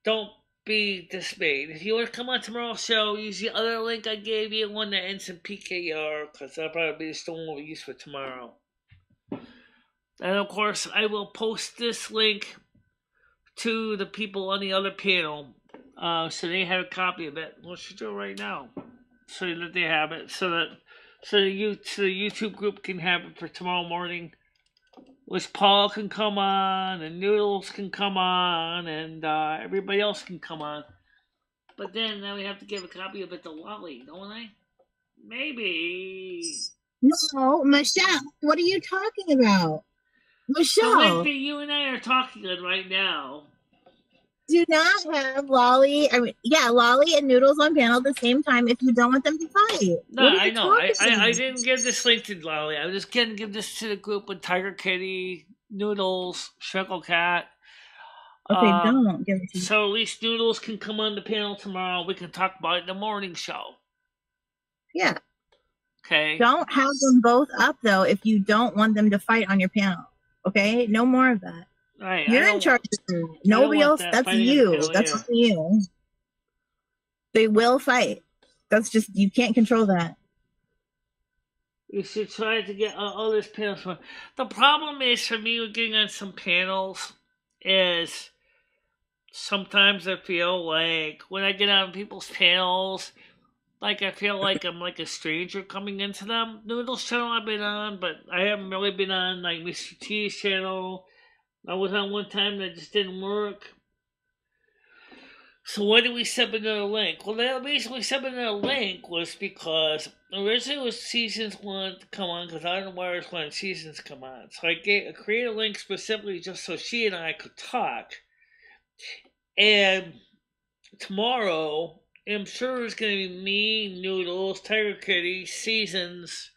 don't be dismayed. If you want to come on tomorrow's show, use the other link I gave you, one that ends in PKR, because that'll probably be the one we'll use for tomorrow. And of course, I will post this link to the people on the other panel, so they have a copy of it. Let's do it right now, so that they have it, so the YouTube group can have it for tomorrow morning, which Paul can come on, and Noodles can come on, and everybody else can come on. But then we have to give a copy of it to Lolly, don't I? Maybe. No, Michelle, what are you talking about? The Michelle, link that you and I are talking on right now. do not have Lolly. Lolly and Noodles on panel at the same time if you don't want them to fight. No, What are I you know. talking I about? didn't give this link to Lolly. I was just going to give this to the group with Tiger Kitty, Noodles, Shrinkle Cat. Okay, don't give it to me. So at least Noodles can come on the panel tomorrow. We can talk about it in the morning show. Yeah. Okay. Don't have them both up though if you don't want them to fight on your panel. Okay, no more of that. Right, You're in charge of that. Nobody else. That's you. That's on you. They will fight. That's just, you can't control that. We should try to get all these panels. The problem is for me with getting on some panels is sometimes I feel like when I get on people's panels, like I feel like I'm like a stranger coming into them. Noodles channel I've been on, but I haven't really been on like Mr. T's channel. I was on one time that just didn't work. So why did we sub another link? Well, the reason we sub another link was because originally it was Seasons wanted to come on because I don't know why it's when Seasons come on. So I created a link specifically just so she and I could talk. And tomorrow, I'm sure it's going to be me, Noodles, Tiger Kitty, Seasons,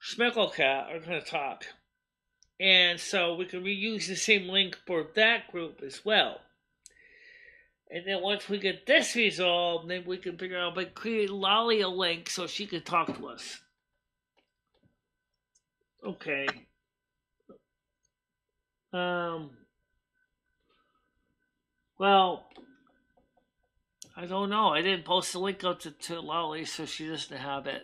Schmeckle Cat are going to talk. And so we can reuse the same link for that group as well. And then once we get this resolved, then we can figure out by creating Lolly a link so she can talk to us. Okay. Well, I don't know. I didn't post the link up to Lolly, so she doesn't have it.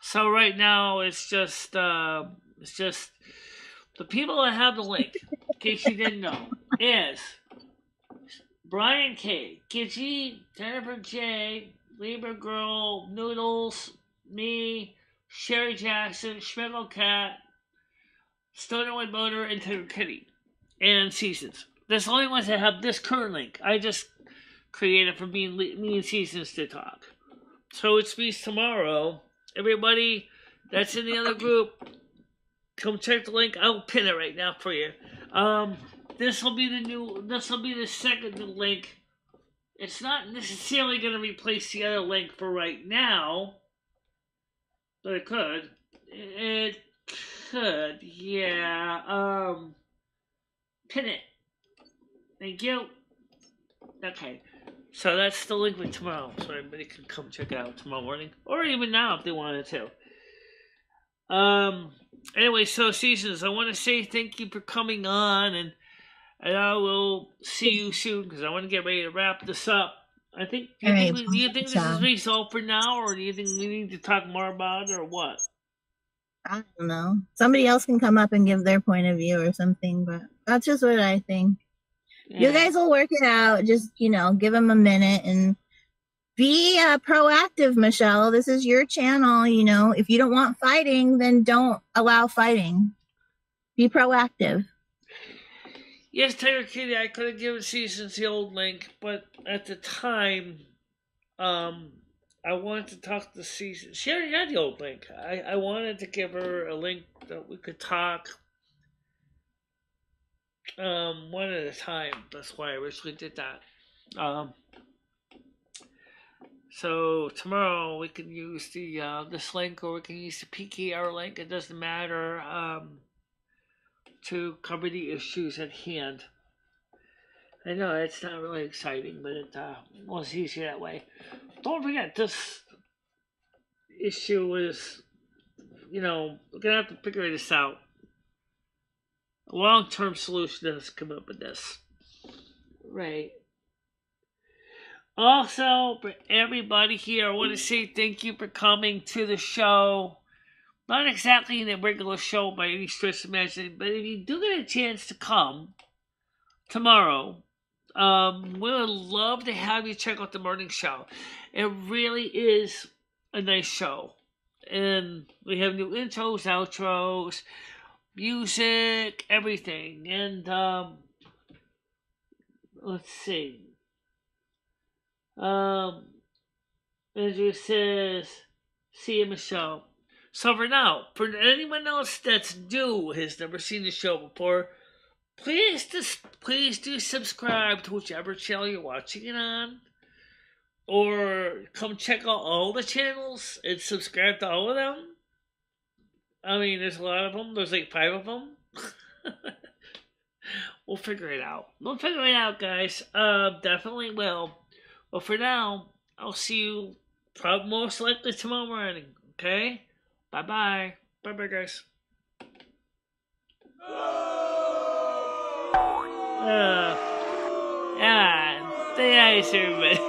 So right now it's just the people that have the link, in case you didn't know, is Brian K, Gidgy, Jennifer J, Libra Girl, Noodles, me, Sherry Jackson, Schmiggle Cat, Stonerwood Motor, and Tiger Kitty, and Seasons. That's the only ones that have this current link. I just created for me and Seasons to talk. So it means tomorrow, everybody that's in the other group, come check the link. I'll pin it right now for you. This will be the second link. It's not necessarily going to replace the other link for right now, but it could. It could, yeah. Pin it. Thank you. Okay. So that's the link for tomorrow, so everybody can come check it out tomorrow morning, or even now if they wanted to. Anyway, so Seasons, I want to say thank you for coming on, and I will see you soon because I want to get ready to wrap this up. Do you think this is resolved for now, or do you think we need to talk more about it, or what? I don't know. Somebody else can come up and give their point of view or something, but that's just what I think. Yeah. You guys will work it out. Just, give them a minute and be proactive, Michelle. This is your channel. If you don't want fighting, then don't allow fighting. Be proactive. Yes, Tiger Kitty, I could have given Seasons the old link, but at the time, I wanted to talk to Seasons. She already had the old link. I wanted to give her a link that we could talk one at a time. That's why I originally did that. So tomorrow we can use the this link, or we can use the PKR link. It doesn't matter. To cover the issues at hand. I know it's not really exciting, but it was easier that way. Don't forget, this issue is, we're gonna have to figure this out. A long-term solution has come up with this, right? Also, for everybody here, I want to say thank you for coming to the show. Not exactly in a regular show by any stretch of imagination, but if you do get a chance to come tomorrow, we would love to have you check out the morning show. It really is a nice show. And we have new intros, outros, music, everything. And, let's see. Andrew says, see you, Michelle. So for now, for anyone else that's new, has never seen the show before, please do subscribe to whichever channel you're watching it on. Or come check out all the channels and subscribe to all of them. I mean, there's a lot of them. There's like 5 of them. We'll figure it out. We'll figure it out, guys. Definitely will. But for now, I'll see you probably most likely tomorrow morning. Okay? Bye-bye. Bye-bye, guys. Stay nice, everybody.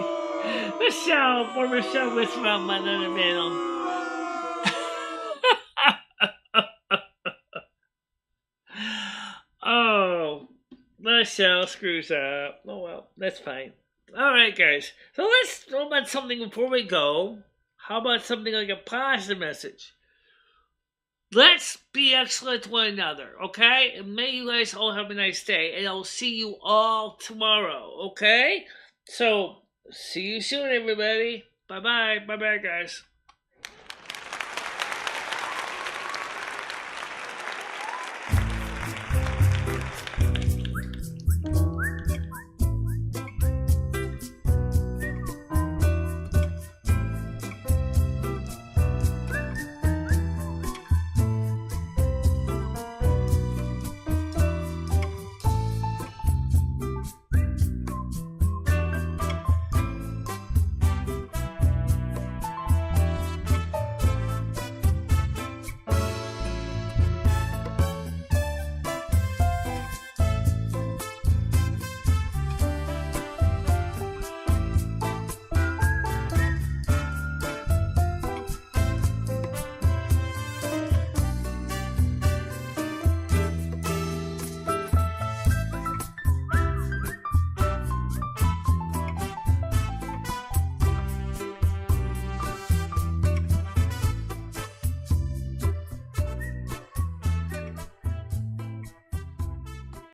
Michelle, poor Michelle was from another panel. Oh, Michelle screws up. Oh well, that's fine. Alright, guys. So let's talk about something before we go. How about something like a positive message? Let's be excellent to one another, okay? And may you guys all have a nice day. And I'll see you all tomorrow, okay? So, see you soon, everybody. Bye-bye. Bye-bye, guys.